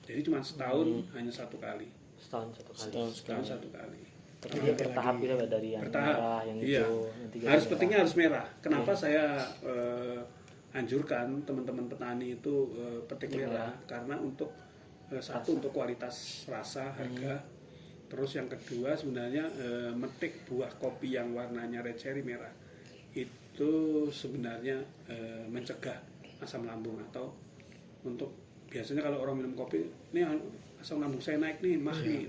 Jadi cuma setahun hanya satu kali. Setahun satu kali. Tapi dia bertahap gitu Pak, dari yang merah, yang iya. hijau, yang tiga Harus petiknya harus merah. Kenapa saya anjurkan teman-teman petani itu petik merah? Karena untuk satu untuk kualitas rasa, harga. Terus yang kedua sebenarnya metik buah kopi yang warnanya red cherry merah itu sebenarnya mencegah asam lambung, atau untuk biasanya kalau orang minum kopi, ini asam lambung saya naik nih, mah nih,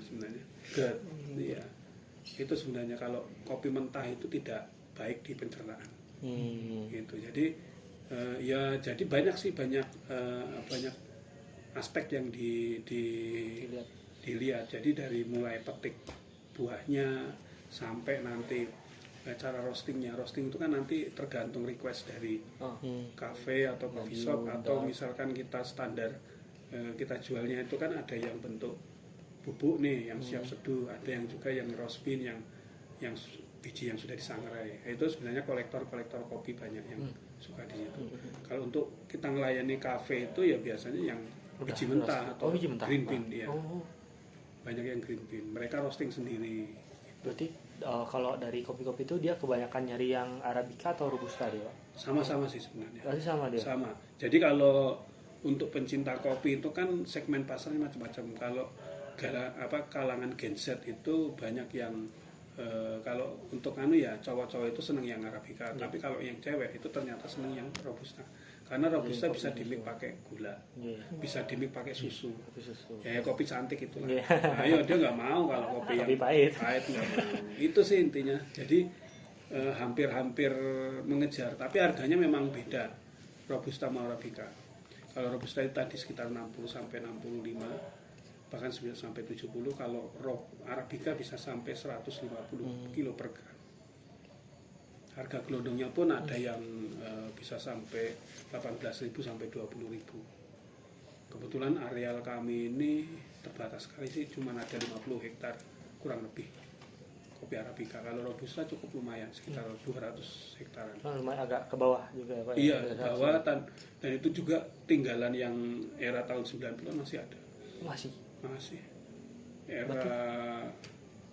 sebenarnya GERD. Iya. Itu sebenarnya kalau kopi mentah itu tidak baik di pencernaan. Gitu. Jadi ya jadi banyak aspek yang dilihat. Jadi dari mulai petik buahnya sampai nanti cara roastingnya. Roasting itu kan nanti tergantung request dari kafe atau coffee shop, atau misalkan kita standar kita jualnya itu kan ada yang bentuk bubuk nih yang siap seduh, ada yang juga yang roast bean yang biji yang sudah disangrai. Itu sebenarnya kolektor kopi banyak yang suka di situ. Kalau untuk kita melayani kafe itu ya biasanya yang biji mentah atau green bean ya. Banyak yang green bean, mereka roasting sendiri. Berarti kalau dari kopi-kopi itu dia kebanyakan nyari yang Arabica atau Robusta dia Pak? Sama-sama sih sebenarnya. Berarti sama dia? Sama. Jadi kalau untuk pencinta kopi itu kan segmen pasarnya macam-macam. Kalau kalangan Gen Z itu banyak yang kalau untuk ya cowok-cowok itu seneng yang Arabica, tapi kalau yang cewek itu ternyata seneng yang Robusta. Karena Robusta bisa dimik pakai gula, bisa dimik pakai susu. Ya kopi cantik itulah. Ayo dia nggak mau kalau kopi yang pahit nggak mau. Itu sih intinya. Jadi hampir-hampir mengejar, tapi harganya memang beda Robusta sama Arabica. Kalau Robusta itu tadi sekitar 60 sampai 65, bahkan sampai 70. Kalau Arabica bisa sampai 150 kilo per gram. Harga gelondongnya pun ada yang bisa sampai 18.000 sampai 20.000. Kebetulan areal kami ini terbatas sekali sih, cuma ada 50 hektar kurang lebih kopi Arabica. Kalau Robusta cukup lumayan, sekitar 200 hektaran. Lumayan agak ke bawah juga ya Pak? Iya, ke bawah, dan itu juga tinggalan yang era tahun 90-an masih ada. Masih. Era berarti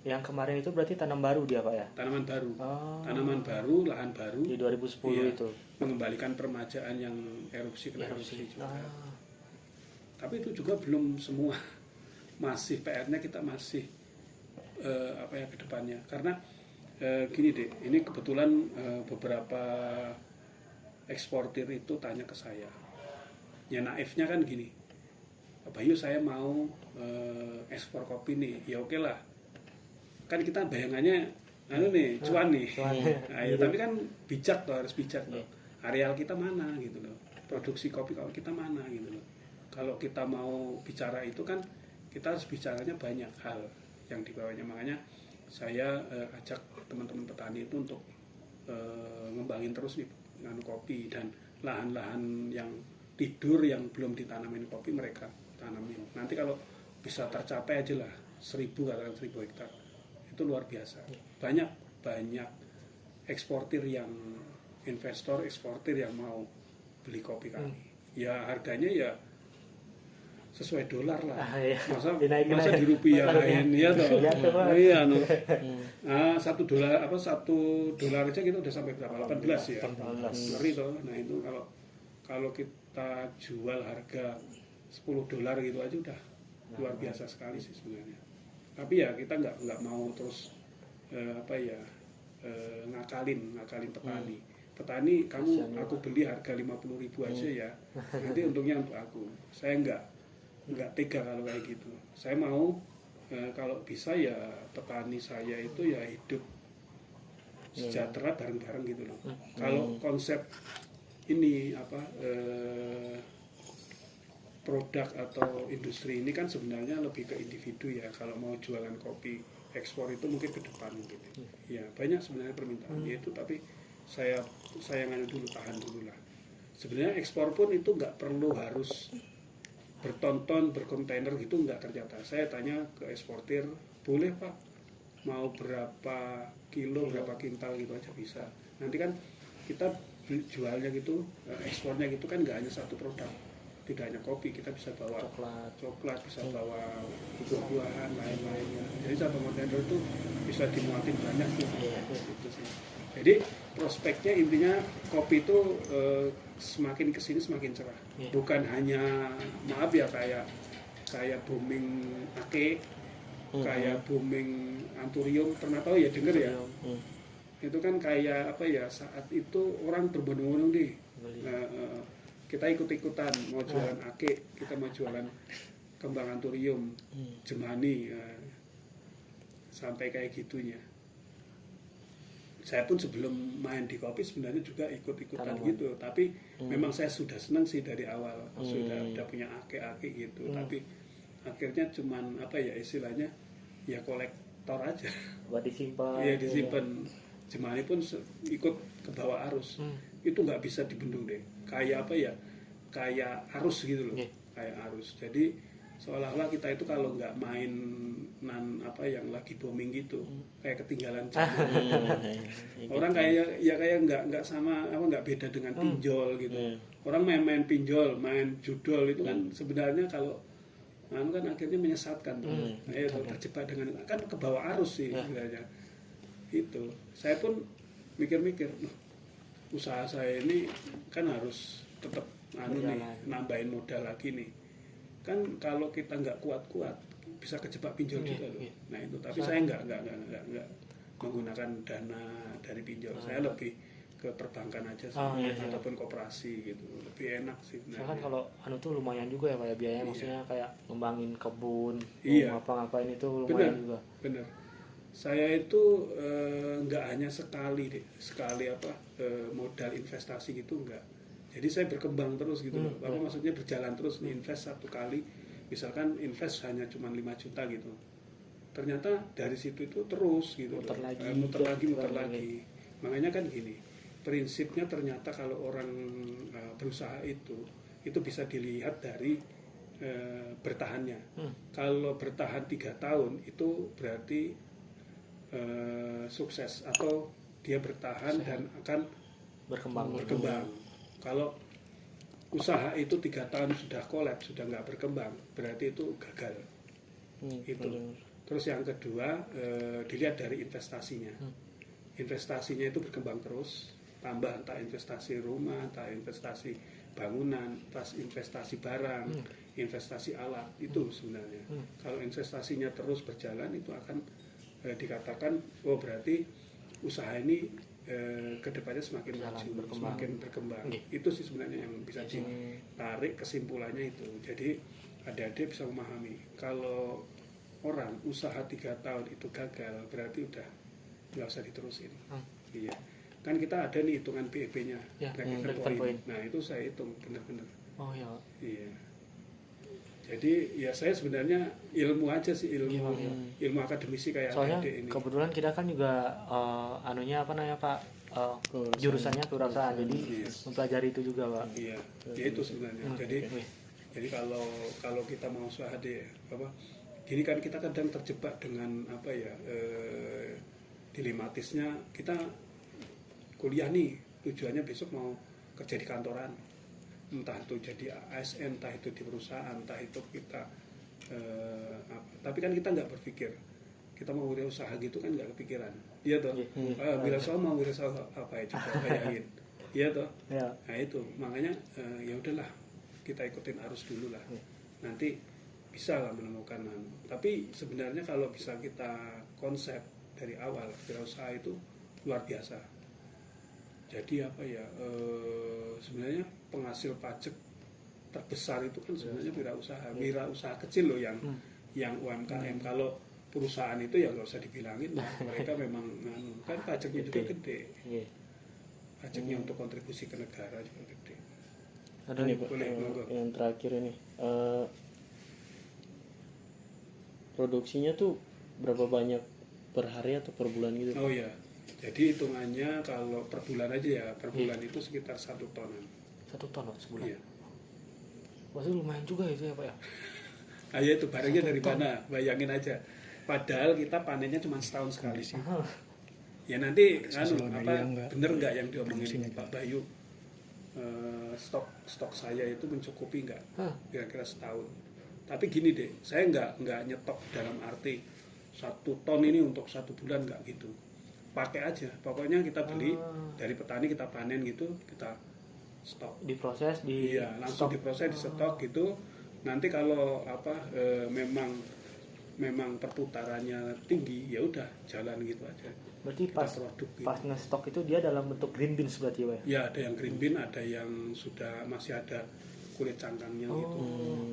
yang kemarin itu berarti tanam baru dia Pak ya? Tanaman baru, lahan baru. Di 2010 iya, itu. Mengembalikan permajaan yang erupsi juga. Tapi itu juga belum semua. Masih PR-nya kita masih ke depannya. Karena gini deh, ini kebetulan beberapa eksportir itu tanya ke saya. Ya naifnya kan gini. Pak Bayu, saya mau ekspor kopi nih. Ya oke lah. Kan kita bayangannya cuan nih. Nah, ya, tapi kan harus bijak loh. Areal kita mana gitu loh. Produksi kopi kalau kita mana gitu loh. Kalau kita mau bicara itu kan kita harus bicaranya banyak hal yang di bawahnya. Makanya saya ajak teman-teman petani itu untuk ngembangin terus nih kopi, dan lahan-lahan yang tidur yang belum ditanamin kopi mereka tanamin. Nanti kalau bisa tercapai aja lah 1.000 hektar, itu luar biasa. Banyak eksportir yang investor eksportir yang mau beli kopi kami. Ya harganya ya sesuai dolar lah. Masa dirupiahin ya toh. Iya no. $1 aja kita udah sampai berapa? 18 ya. Ngeri toh. Nah itu kalau kita jual harga $10 gitu aja udah luar biasa sekali sih sebenarnya. Tapi ya kita nggak mau terus ngakalin petani. Petani aku beli harga 50.000 aja ya, nanti untungnya untuk aku. Saya nggak tega kalau kayak gitu. Saya mau kalau bisa ya petani saya itu ya hidup sejahtera bareng-bareng gitu loh. Kalau konsep ini produk atau industri ini kan sebenarnya lebih ke individu ya. Kalau mau jualan kopi ekspor itu mungkin ke depan gitu. Ya banyak sebenarnya permintaannya itu, tapi saya tahan dulu lah. Sebenarnya ekspor pun itu nggak perlu harus bertonton berkontainer gitu, nggak ternyata. Saya tanya ke eksportir, boleh Pak, mau berapa kilo berapa kintal gitu aja bisa. Nanti kan kita jualnya gitu, ekspornya gitu kan nggak hanya satu produk, tidak hanya kopi, kita bisa bawa coklat bisa bawa buah-buahan lain-lainnya. Jadi satu kontainer itu bisa dimuatin banyak gitu sih. Jadi prospeknya intinya kopi itu semakin kesini semakin cerah. Bukan hanya maaf ya kayak booming ake, kayak booming anturium, pernah tahu ya, denger ya? Itu kan kayak apa ya, saat itu orang berbondong-bondong deh. Kita ikut-ikutan mau jualan ake, kita mau jualan kembang anturium, jemani, sampai kayak gitunya. Saya pun sebelum main di kopi sebenarnya juga ikut-ikutan gitu, tapi memang saya sudah senang sih dari awal, sudah punya ake-ake gitu, tapi akhirnya cuman apa ya istilahnya ya kolektor aja. Buat disimpan. Iya disimpan. Jemani pun ikut ke bawah arus, itu nggak bisa dibendung deh. Kayak apa ya? Kayak arus gitu loh, kayak arus. Jadi seolah-olah kita itu kalau nggak main apa yang lagi booming gitu, kayak ketinggalan zaman. Orang kayak nggak sama apa, nggak beda dengan pinjol gitu. Orang main pinjol, main judol itu kan sebenarnya kalau kan akhirnya menyesatkan tuh. Terjebak dengan kan ke bawah arus sih sebenarnya. Itu saya pun mikir-mikir, usaha saya ini kan harus tetap nambahin modal lagi nih. Kan kalau kita nggak kuat-kuat bisa kejebak pinjol juga loh. Nah itu, tapi saya nggak menggunakan dana dari pinjol. Saya lebih ke perbankan aja sih, ataupun koperasi gitu, lebih enak sih. Nah, kan kalau tuh lumayan juga ya Pak, biayanya, maksudnya kayak ngembangin kebun, ngapain itu lumayan juga. Bener. Saya itu nggak hanya sekali modal investasi gitu, enggak. Jadi saya berkembang terus gitu loh. Apa maksudnya berjalan terus, invest satu kali, misalkan invest hanya cuma 5 juta gitu. Ternyata dari situ itu terus gitu muter lagi. Makanya kan gini, prinsipnya ternyata kalau orang berusaha itu bisa dilihat dari bertahannya. Kalau bertahan 3 tahun itu berarti sukses, atau dia bertahan dan akan berkembang. Kalau usaha itu 3 tahun sudah kolaps, sudah nggak berkembang, berarti itu gagal. Itu. Terus yang kedua dilihat dari investasinya. Investasinya itu berkembang terus, tambah entah investasi rumah, entah investasi bangunan, entah investasi barang, investasi alat, itu sebenarnya. Kalau investasinya terus berjalan itu akan dikatakan berarti usaha ini kedepannya semakin maju, semakin berkembang. Itu sih sebenarnya yang bisa ditarik kesimpulannya itu. Jadi adik-adik bisa memahami kalau orang usaha 3 tahun itu gagal, berarti udah nggak usah diterusin. Iya, kan kita ada nih hitungan BEP-nya, break-even point. Nah itu saya hitung benar-benar. Iya. Jadi ya saya sebenarnya ilmu aja sih, ilmu akademisi kayak soalnya ini. Kebetulan kita kan juga Pak, jurusannya kewirausahaan, jadi mempelajari itu juga Pak. Iya, ya itu sebenarnya. Jadi kalau kita mau usaha gini kan kita kadang terjebak dengan dilematisnya kita kuliah nih, tujuannya besok mau kerja di kantoran, entah itu jadi ASN, entah itu di perusahaan, entah itu kita tapi kan kita nggak berpikir kita mau wirausaha gitu kan, nggak kepikiran. Iya toh. Wirausaha mau wirausaha apa ya, coba bayangin. Iya toh. Nah itu makanya ya udahlah kita ikutin arus dulu lah. Nanti bisa lah menemukan. Tapi sebenarnya kalau bisa kita konsep dari awal, wirausaha itu luar biasa. Jadi apa ya, sebenarnya penghasil pajak terbesar itu kan sebenarnya wirausaha kecil loh, yang UMKM. Kalau perusahaan itu ya nggak usah dibilangin lah, mereka memang kan pajaknya juga gede, Iya. pajaknya untuk kontribusi ke negara juga gede. Ada Ini nih, Pak, Boleh, monggo. yang terakhir ini produksinya tuh berapa banyak per hari atau per bulan gitu? Oh ya, jadi hitungannya kalau per bulan aja ya, per bulan itu sekitar 1 tonan. 1 ton Pak, sebulan. Iya. Wah, itu lumayan juga itu ya Pak ya. Ah ya, itu barangnya dari mana? Bayangin aja. Padahal kita panennya cuma setahun sekali sih. Ya nanti bener nggak yang diomongin Pak Bayu? Stok saya itu mencukupi nggak? Kira-kira setahun. Tapi gini deh, saya nggak nyetok dalam arti 1 ton ini untuk 1 bulan, nggak gitu. Pakai aja, pokoknya kita beli dari petani, kita panen gitu, kita stok. Diproses di Iya, langsung diproses, di stok gitu. Nanti kalau memang perputarannya tinggi, ya udah jalan gitu aja. Berarti Kita pas produk gitu. pas nge-stok itu dia dalam bentuk green beans berarti Pak ya. Ya ada yang green bean, ada yang masih ada kulit cangkangnya gitu.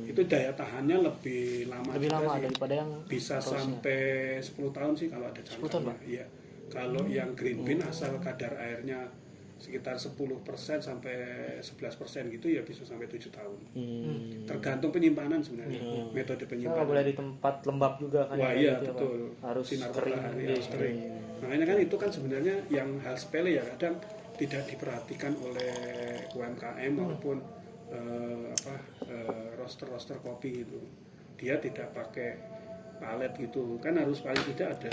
Itu daya tahannya lebih lama Lebih juga lama sih. daripada yang Bisa prosesnya. sampai 10 tahun sih kalau ada 10 tahun, cangkangnya. Iya. Kalau yang green bean asal kadar airnya sekitar 10% sampai 11% gitu ya bisa sampai 7 tahun. Tergantung penyimpanan sebenarnya. Metode Nggak penyimpanan. boleh di tempat lembab juga kan. Wah ya, iya gitu ya, Pak. betul. Harus Sinar kering. matahari Iya, harus kering. Makanya kan itu kan sebenarnya yang hal sepele ya, kadang tidak diperhatikan oleh UMKM maupun roster kopi gitu. Dia tidak pakai palet gitu. Kan harus paling tidak ada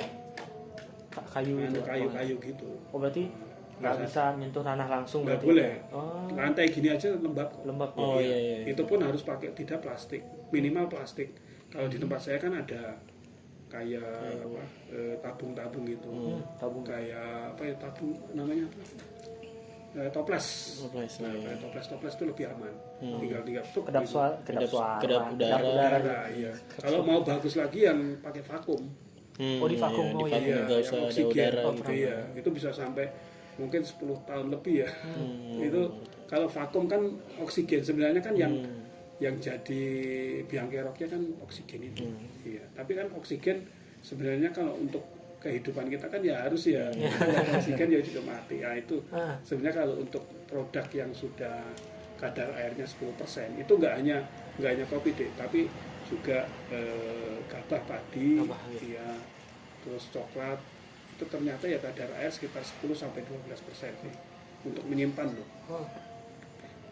Kayu itu. kayu-kayu gitu. Oh berarti nggak bisa nyentuh tanah langsung Nggak berarti ya, boleh. Pak? Oh, Lantai gini aja lembab kok. lembab. Oh ya. iya. Itu pun harus pakai tidak plastik, minimal plastik. Kalau di tempat saya kan ada kayak tabung-tabung gitu, Tabung. kayak apa ya, tabung namanya apa? Toples. Toples, Nah, iya. kayak toples itu lebih aman. Tinggal tuh Kedap suara, kedap udara. Iya. Kalau mau bagus lagi yang pakai vakum. Oh, di vakum. Oh, di iya. vakum Iya, nggak yang usah ada oksigen. udara Oh, gitu. iya, itu bisa sampai mungkin 10 tahun lebih ya. Itu kalau vakum kan oksigen sebenarnya kan yang jadi biang keroknya kan oksigen itu. Iya, tapi kan oksigen sebenarnya kalau untuk kehidupan kita kan ya harus ya. Kalau oksigen ya juga mati. Ya itu sebenarnya kalau untuk produk yang sudah kadar airnya 10% itu nggak hanya kopi deh, tapi juga gabah padi, ya, terus coklat itu ternyata ya kadar air sekitar 10-12% sih untuk menyimpan loh.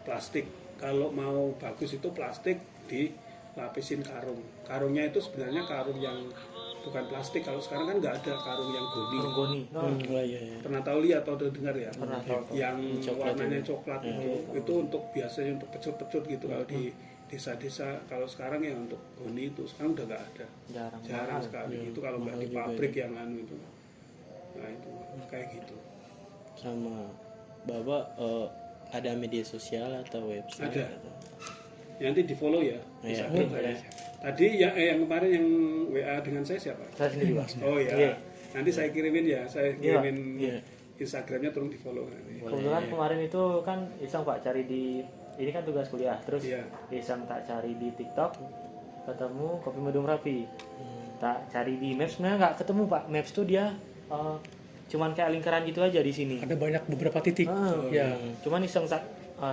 Plastik kalau mau bagus itu plastik dilapisin karungnya itu sebenarnya karung yang bukan plastik. Kalau sekarang kan nggak ada karung yang goni. Goni. Oh iya. Pernah tahu lihat atau dengar ya? Pernah tahu. Yang Coklat warnanya coklat itu untuk biasanya untuk pecut-pecut gitu kalau di desa-desa. Kalau sekarang ya untuk goni itu sekarang udah nggak ada, jarang sekali. Itu kalau nggak di pabrik yang itu, nah itu kayak gitu. Sama Bapak ada media sosial atau website? Ada. Nanti di follow ya. Iya. Instagram saya. Tadi yang kemarin yang WA dengan saya siapa? Saya sendiri Pak. Oh ya. Iya. Nanti saya kirimin ya. Saya kirimin Iya. Instagramnya tolong di follow nanti. Kebetulan kemarin itu kan Isang Pak cari di ini kan tugas kuliah, terus Iya. Isang tak cari di TikTok, ketemu Kopi Madung Rapi. Tak cari di Maps, sebenarnya nggak ketemu Pak. Maps tuh dia cuman kayak lingkaran gitu aja di sini. Ada banyak beberapa titik. Ya. Cuman Iseng tak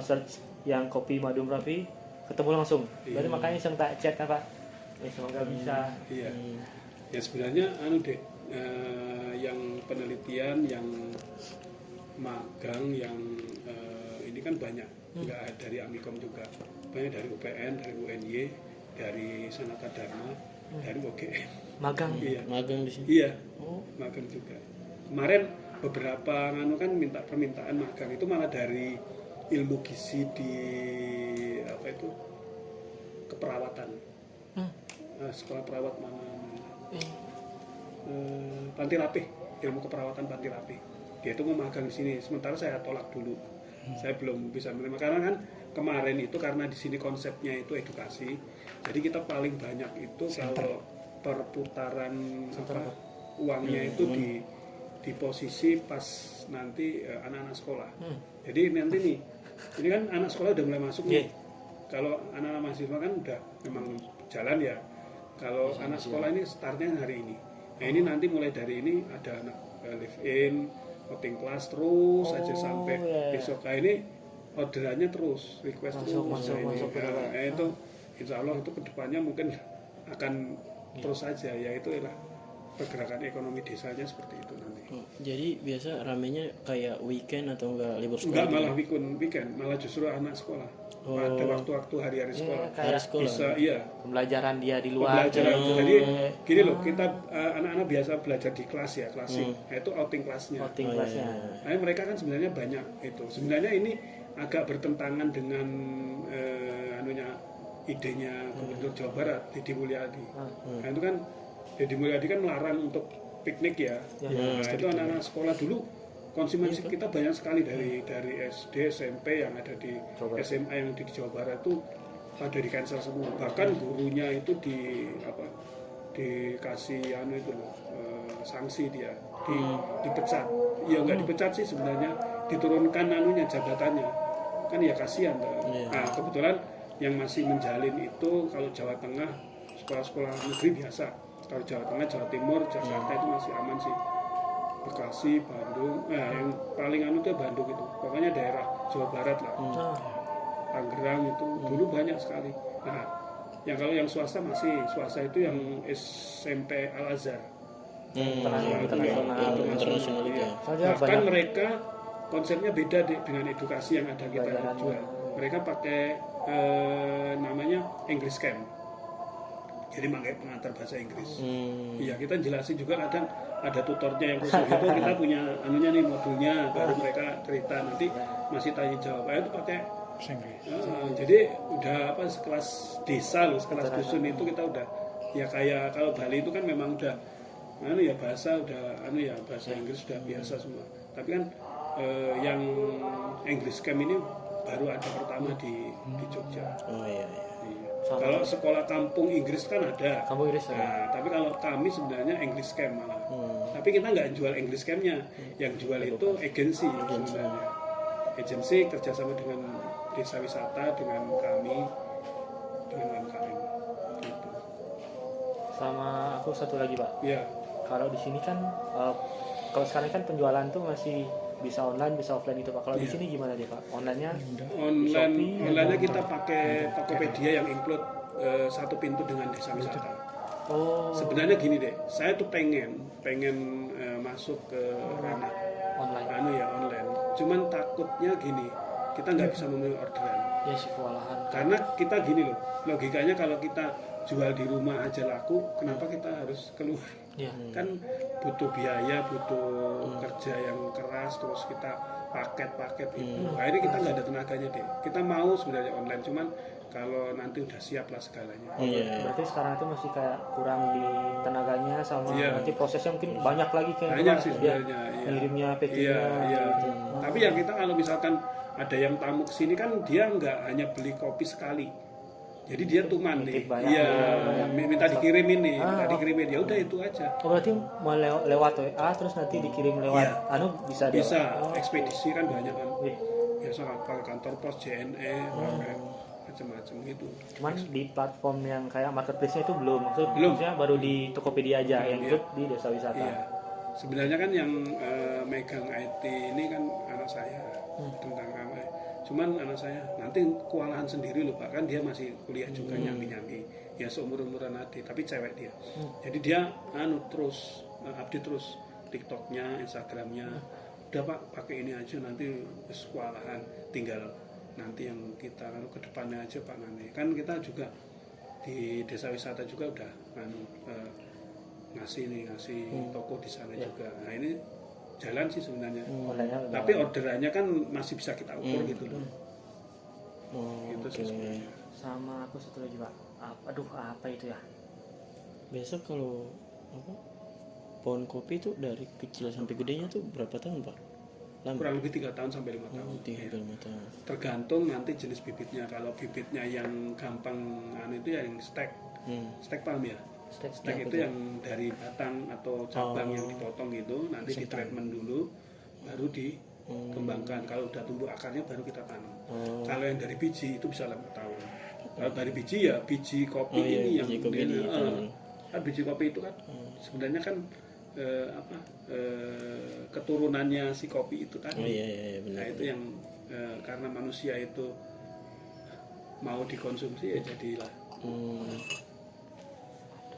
search yang Kopi Madung Rapi, ketemu langsung. Berarti makanya Iseng tak chat kan Pak. Semoga bisa. Iya. Ya sebenarnya yang penelitian, yang magang, yang ini kan banyak, nggak dari Amikom juga, banyak dari UPN, dari UNY, dari Sanata Dharma, dari UGM. Magang. Iya. Magang di sini. Iya. Magang juga. Kemarin beberapa kan minta permintaan magang itu malah dari ilmu gizi di apa itu keperawatan. Sekolah perawat mana? Panti Rapih, ilmu keperawatan Panti Rapih. Dia itu mau magang di sini. Sementara saya tolak dulu. Saya belum bisa menerima karena kan kemarin itu karena di sini konsepnya itu edukasi. Jadi kita paling banyak itu kalau perputaran uangnya itu di posisi pas nanti anak-anak sekolah. Jadi nanti nih, ini kan anak sekolah udah mulai masuk nih. Kalau anak-anak mahasiswa kan udah memang jalan ya. Kalau anak sekolah ini startnya hari ini. Nah ini nanti mulai dari ini ada anak live in, outing class terus saja sampai besok. Nah ini orderannya terus, request terus. Nah, itu insya Allah itu kedepannya mungkin akan terus saja, yaitu lah pergerakan ekonomi desanya seperti itu nanti. Jadi biasa ramenya kayak weekend atau enggak libur sekolah? Enggak, malah weekend, malah justru anak sekolah. Pada waktu-waktu hari-hari sekolah. Kayak Bisa, iya. pembelajaran dia di luar. Pembelajaran. Jadi gini loh, kita anak-anak biasa belajar di kelas ya, klasik. Nah, itu outing kelasnya. Outing kelasnya. Nah, mereka kan sebenarnya banyak itu. Sebenarnya ini agak bertentangan dengan idenya Gubernur Jawa Barat, Deddy Mulyadi. Nah, itu kan Deddy Mulyadi kan melarang untuk piknik ya. Nah, itu anak-anak sekolah dulu konsumensi kita banyak sekali dari SD, SMP yang ada di SMA yang di Jawa Barat itu pada di cancel semua. Bahkan gurunya itu dikasih itu loh, sanksi dia, dipecat. Ya nggak dipecat sih sebenarnya, diturunkan jabatannya. Kan ya kasihan tuh. Nah, kebetulan yang masih menjalin itu kalau Jawa Tengah sekolah-sekolah negeri biasa. Kalau Jawa Tengah, Jawa Timur, Jakarta itu masih aman sih. Bekasi, Bandung, yang paling itu Bandung itu, pokoknya daerah Jawa Barat lah, Tangerang itu dulu banyak sekali. Nah, kalau yang swasta itu yang SMP Al Azhar, internasional itu. Bahkan mereka konsepnya beda dengan edukasi yang ada kita jual. Mereka pakai namanya English Camp. Jadi pakai pengantar bahasa Inggris. Iya, kita jelasin juga kadang ada tutornya yang khusus itu, kita punya nih modulnya, baru mereka cerita, nanti masih tanya jawab. Itu pakai bahasa Inggris. Jadi udah sekelas desa loh, sekelas dusun itu kita udah ya kayak kalau Bali itu kan memang udah bahasa bahasa Inggris sudah biasa semua. Tapi kan yang English Camp ini baru ada pertama di Jogja. Oh iya. Kalau sekolah kampung Inggris kan ada. Kampung Inggris ada. Nah, tapi kalau kami sebenarnya English Camp malah. Tapi kita nggak jual English Camp-nya. Yang jual itu agensi sebenarnya. Agensi kerjasama dengan desa wisata, dengan kami, dengan UMKM. Gitu. Sama aku satu lagi Pak. Ya. Kalau di sini kan, kalau sekarang kan penjualan tuh masih bisa online, bisa offline itu Pak. Kalau di sini gimana deh Pak? Online-nya? Online-nya kita pakai Tokopedia yang include satu pintu dengan desa wisata. Oh. Sebenarnya gini deh, saya tuh pengen masuk ke ranah online. Cuman takutnya gini, kita nggak bisa memenuhi orderan. Ya sih, kewalahan. Karena kita gini loh, logikanya kalau kita jual di rumah aja laku, kenapa kita harus keluar? Ya. Kan butuh biaya, butuh kerja yang keras, terus kita paket itu. Akhirnya kita nggak ada tenaganya deh. Kita mau sebenarnya online, cuman kalau nanti udah siap lah segalanya. Berarti sekarang itu masih kayak kurang di tenaganya sama nanti prosesnya mungkin banyak lagi kayak banyak sih sebenarnya. Ngirimnya, packingnya. Gitu. Tapi ya kita kalau misalkan ada yang tamu kesini kan dia nggak hanya beli kopi sekali. Jadi dia tuman nih, minta dikirimin nih, ya udah itu aja. Oh berarti mau lewat WA terus nanti dikirim lewat, bisa. Ekspedisi kan banyak kan, biasa pakai kantor pos, JNE, pakai macam-macam gitu. Cuman di platform yang kayak marketplace-nya itu belum, maksudnya baru di Tokopedia aja, yang itu di desa wisata. Iya. Sebenarnya kan yang megang IT ini kan anak saya tentang apa. Cuman anak saya nanti kewalahan sendiri loh Pak, kan dia masih kuliah juga nyambi-nyambi. Ya seumur-umuran adik, tapi cewek dia. Jadi dia terus update terus TikToknya, Instagramnya. Udah Pak, pakai ini aja nanti kewalahan. Tinggal nanti yang kita ke depannya aja Pak nanti. Kan kita juga di desa wisata juga udah ngasih toko di sana juga. Nah ini jalan sih sebenarnya. Tapi orderannya kan masih bisa kita ukur gitu loh. Gitu sih sebenarnya. Sama aku satu lagi Pak. Apa itu ya? Biasa kalau pohon kopi itu dari kecil sampai gedenya tuh berapa tahun Pak? Lama? Kurang lebih 3 tahun sampai 5 tahun. 3-5 tahun. Tergantung nanti jenis bibitnya. Kalau bibitnya yang gampang itu ya yang stek. Stek paham ya? Stek itu yang dari batang atau cabang yang dipotong itu nanti di treatment dulu, baru dikembangkan. Kalau udah tumbuh akarnya baru kita tanam. Kalau yang dari biji itu bisa 5 tahun. Kalau dari biji ya biji kopi ini yang biji kopi ini, kan biji kopi itu kan sebenarnya kan keturunannya si kopi itu tadi. Iya, benar. Nah itu yang karena manusia itu mau dikonsumsi ya jadilah. Aduh,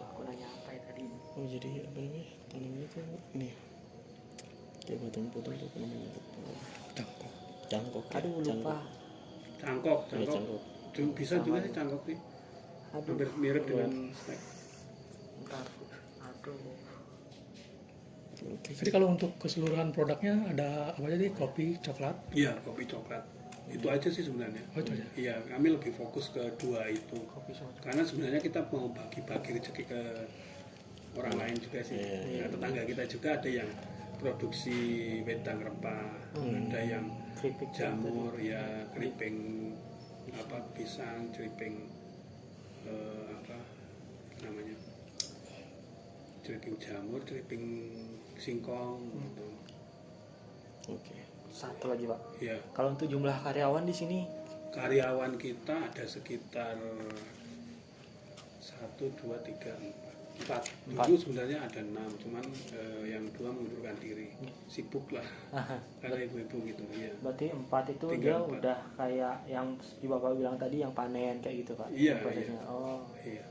aku nanya apa ya tadi? Oh jadi apa namanya tanamnya tuh ini kayak potong-potong tuh apa namanya Cangkok. cangkok ya, Aduh, lupa. Cangkok. cangkok. Bisa juga sih cangkok sih. Aduh, Hampir mirip dengan snack. bentar. Aduh. Oke. Jadi kalau untuk keseluruhan produknya ada apa aja nih? Kopi, coklat. Iya, kopi coklat. Itu aja sih sebenarnya. Oh itu aja. Iya, kami lebih fokus ke dua itu. Kopi sama Karena sebenarnya kita mau bagi-bagi rezeki ke orang lain juga sih. Ya, tetangga kita juga ada yang produksi wedang rempah, ada yang keripik. jamur, ya keriping pisang, keriping apa namanya? Keriping jamur, keriping singkong gitu. Oke. Satu lagi, Pak. Ya, Kalau untuk jumlah karyawan di sini karyawan kita ada sekitar 1, 2, 3, 4. Dulu sebenarnya ada 6, cuman yang 2 mengundurkan diri, sibuk lah karena ibu-ibu gitu ya. berarti 4 itu Tinggal dia 4. udah kayak yang Bapak bilang tadi yang panen kayak gitu, Pak. Iya, Prosesnya. Oh, Iya,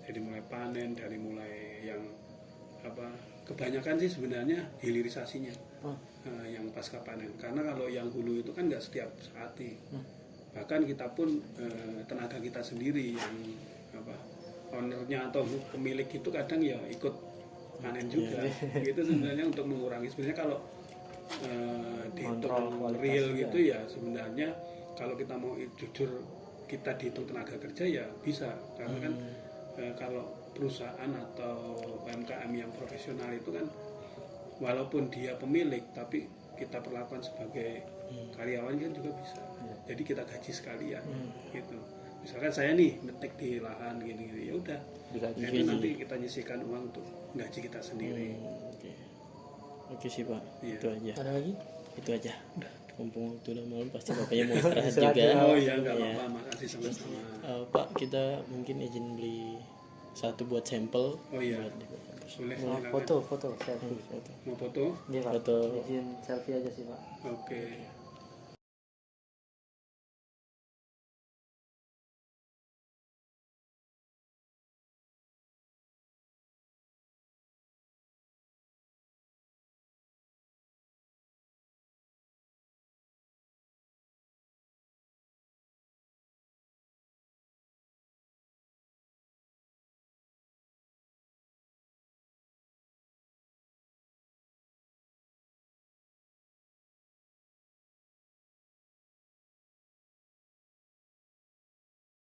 jadi mulai panen, dari mulai yang kebanyakan sih sebenarnya hilirisasinya yang pasca panen. Karena kalau yang hulu itu kan nggak setiap saat nih. Bahkan kita pun tenaga kita sendiri yang ownernya atau pemilik itu kadang ya ikut panen juga. Itu sebenarnya untuk mengurangi. Sebenarnya kalau dihitung kualitas real juga. gitu ya sebenarnya kalau kita mau jujur kita dihitung tenaga kerja ya bisa karena kan kalau perusahaan atau UMKM yang profesional itu kan walaupun dia pemilik tapi kita perlakukan sebagai karyawan kan juga bisa. Jadi kita gaji sekalian gitu. Misalkan saya nih ngetik di lahan gini-gini ya udah. digaji. Nah, itu nanti kita nyisihkan uang untuk gaji kita sendiri. Oke. Oke sih Pak. Iya. Itu aja. Ada lagi? Itu aja. Mumpung waktu udah malam pasti bapaknya mau istirahat Istirahat juga. juga. Oh iya nggak Iya. apa-apa, makasih sama-sama. Pak kita mungkin izin beli satu buat sampel. Oh iya. Buat di kampus. Boleh Mau silakan. foto selfie. Foto. Mau foto? Iya, Pak. Foto. Izin selfie aja sih, Pak. Oke.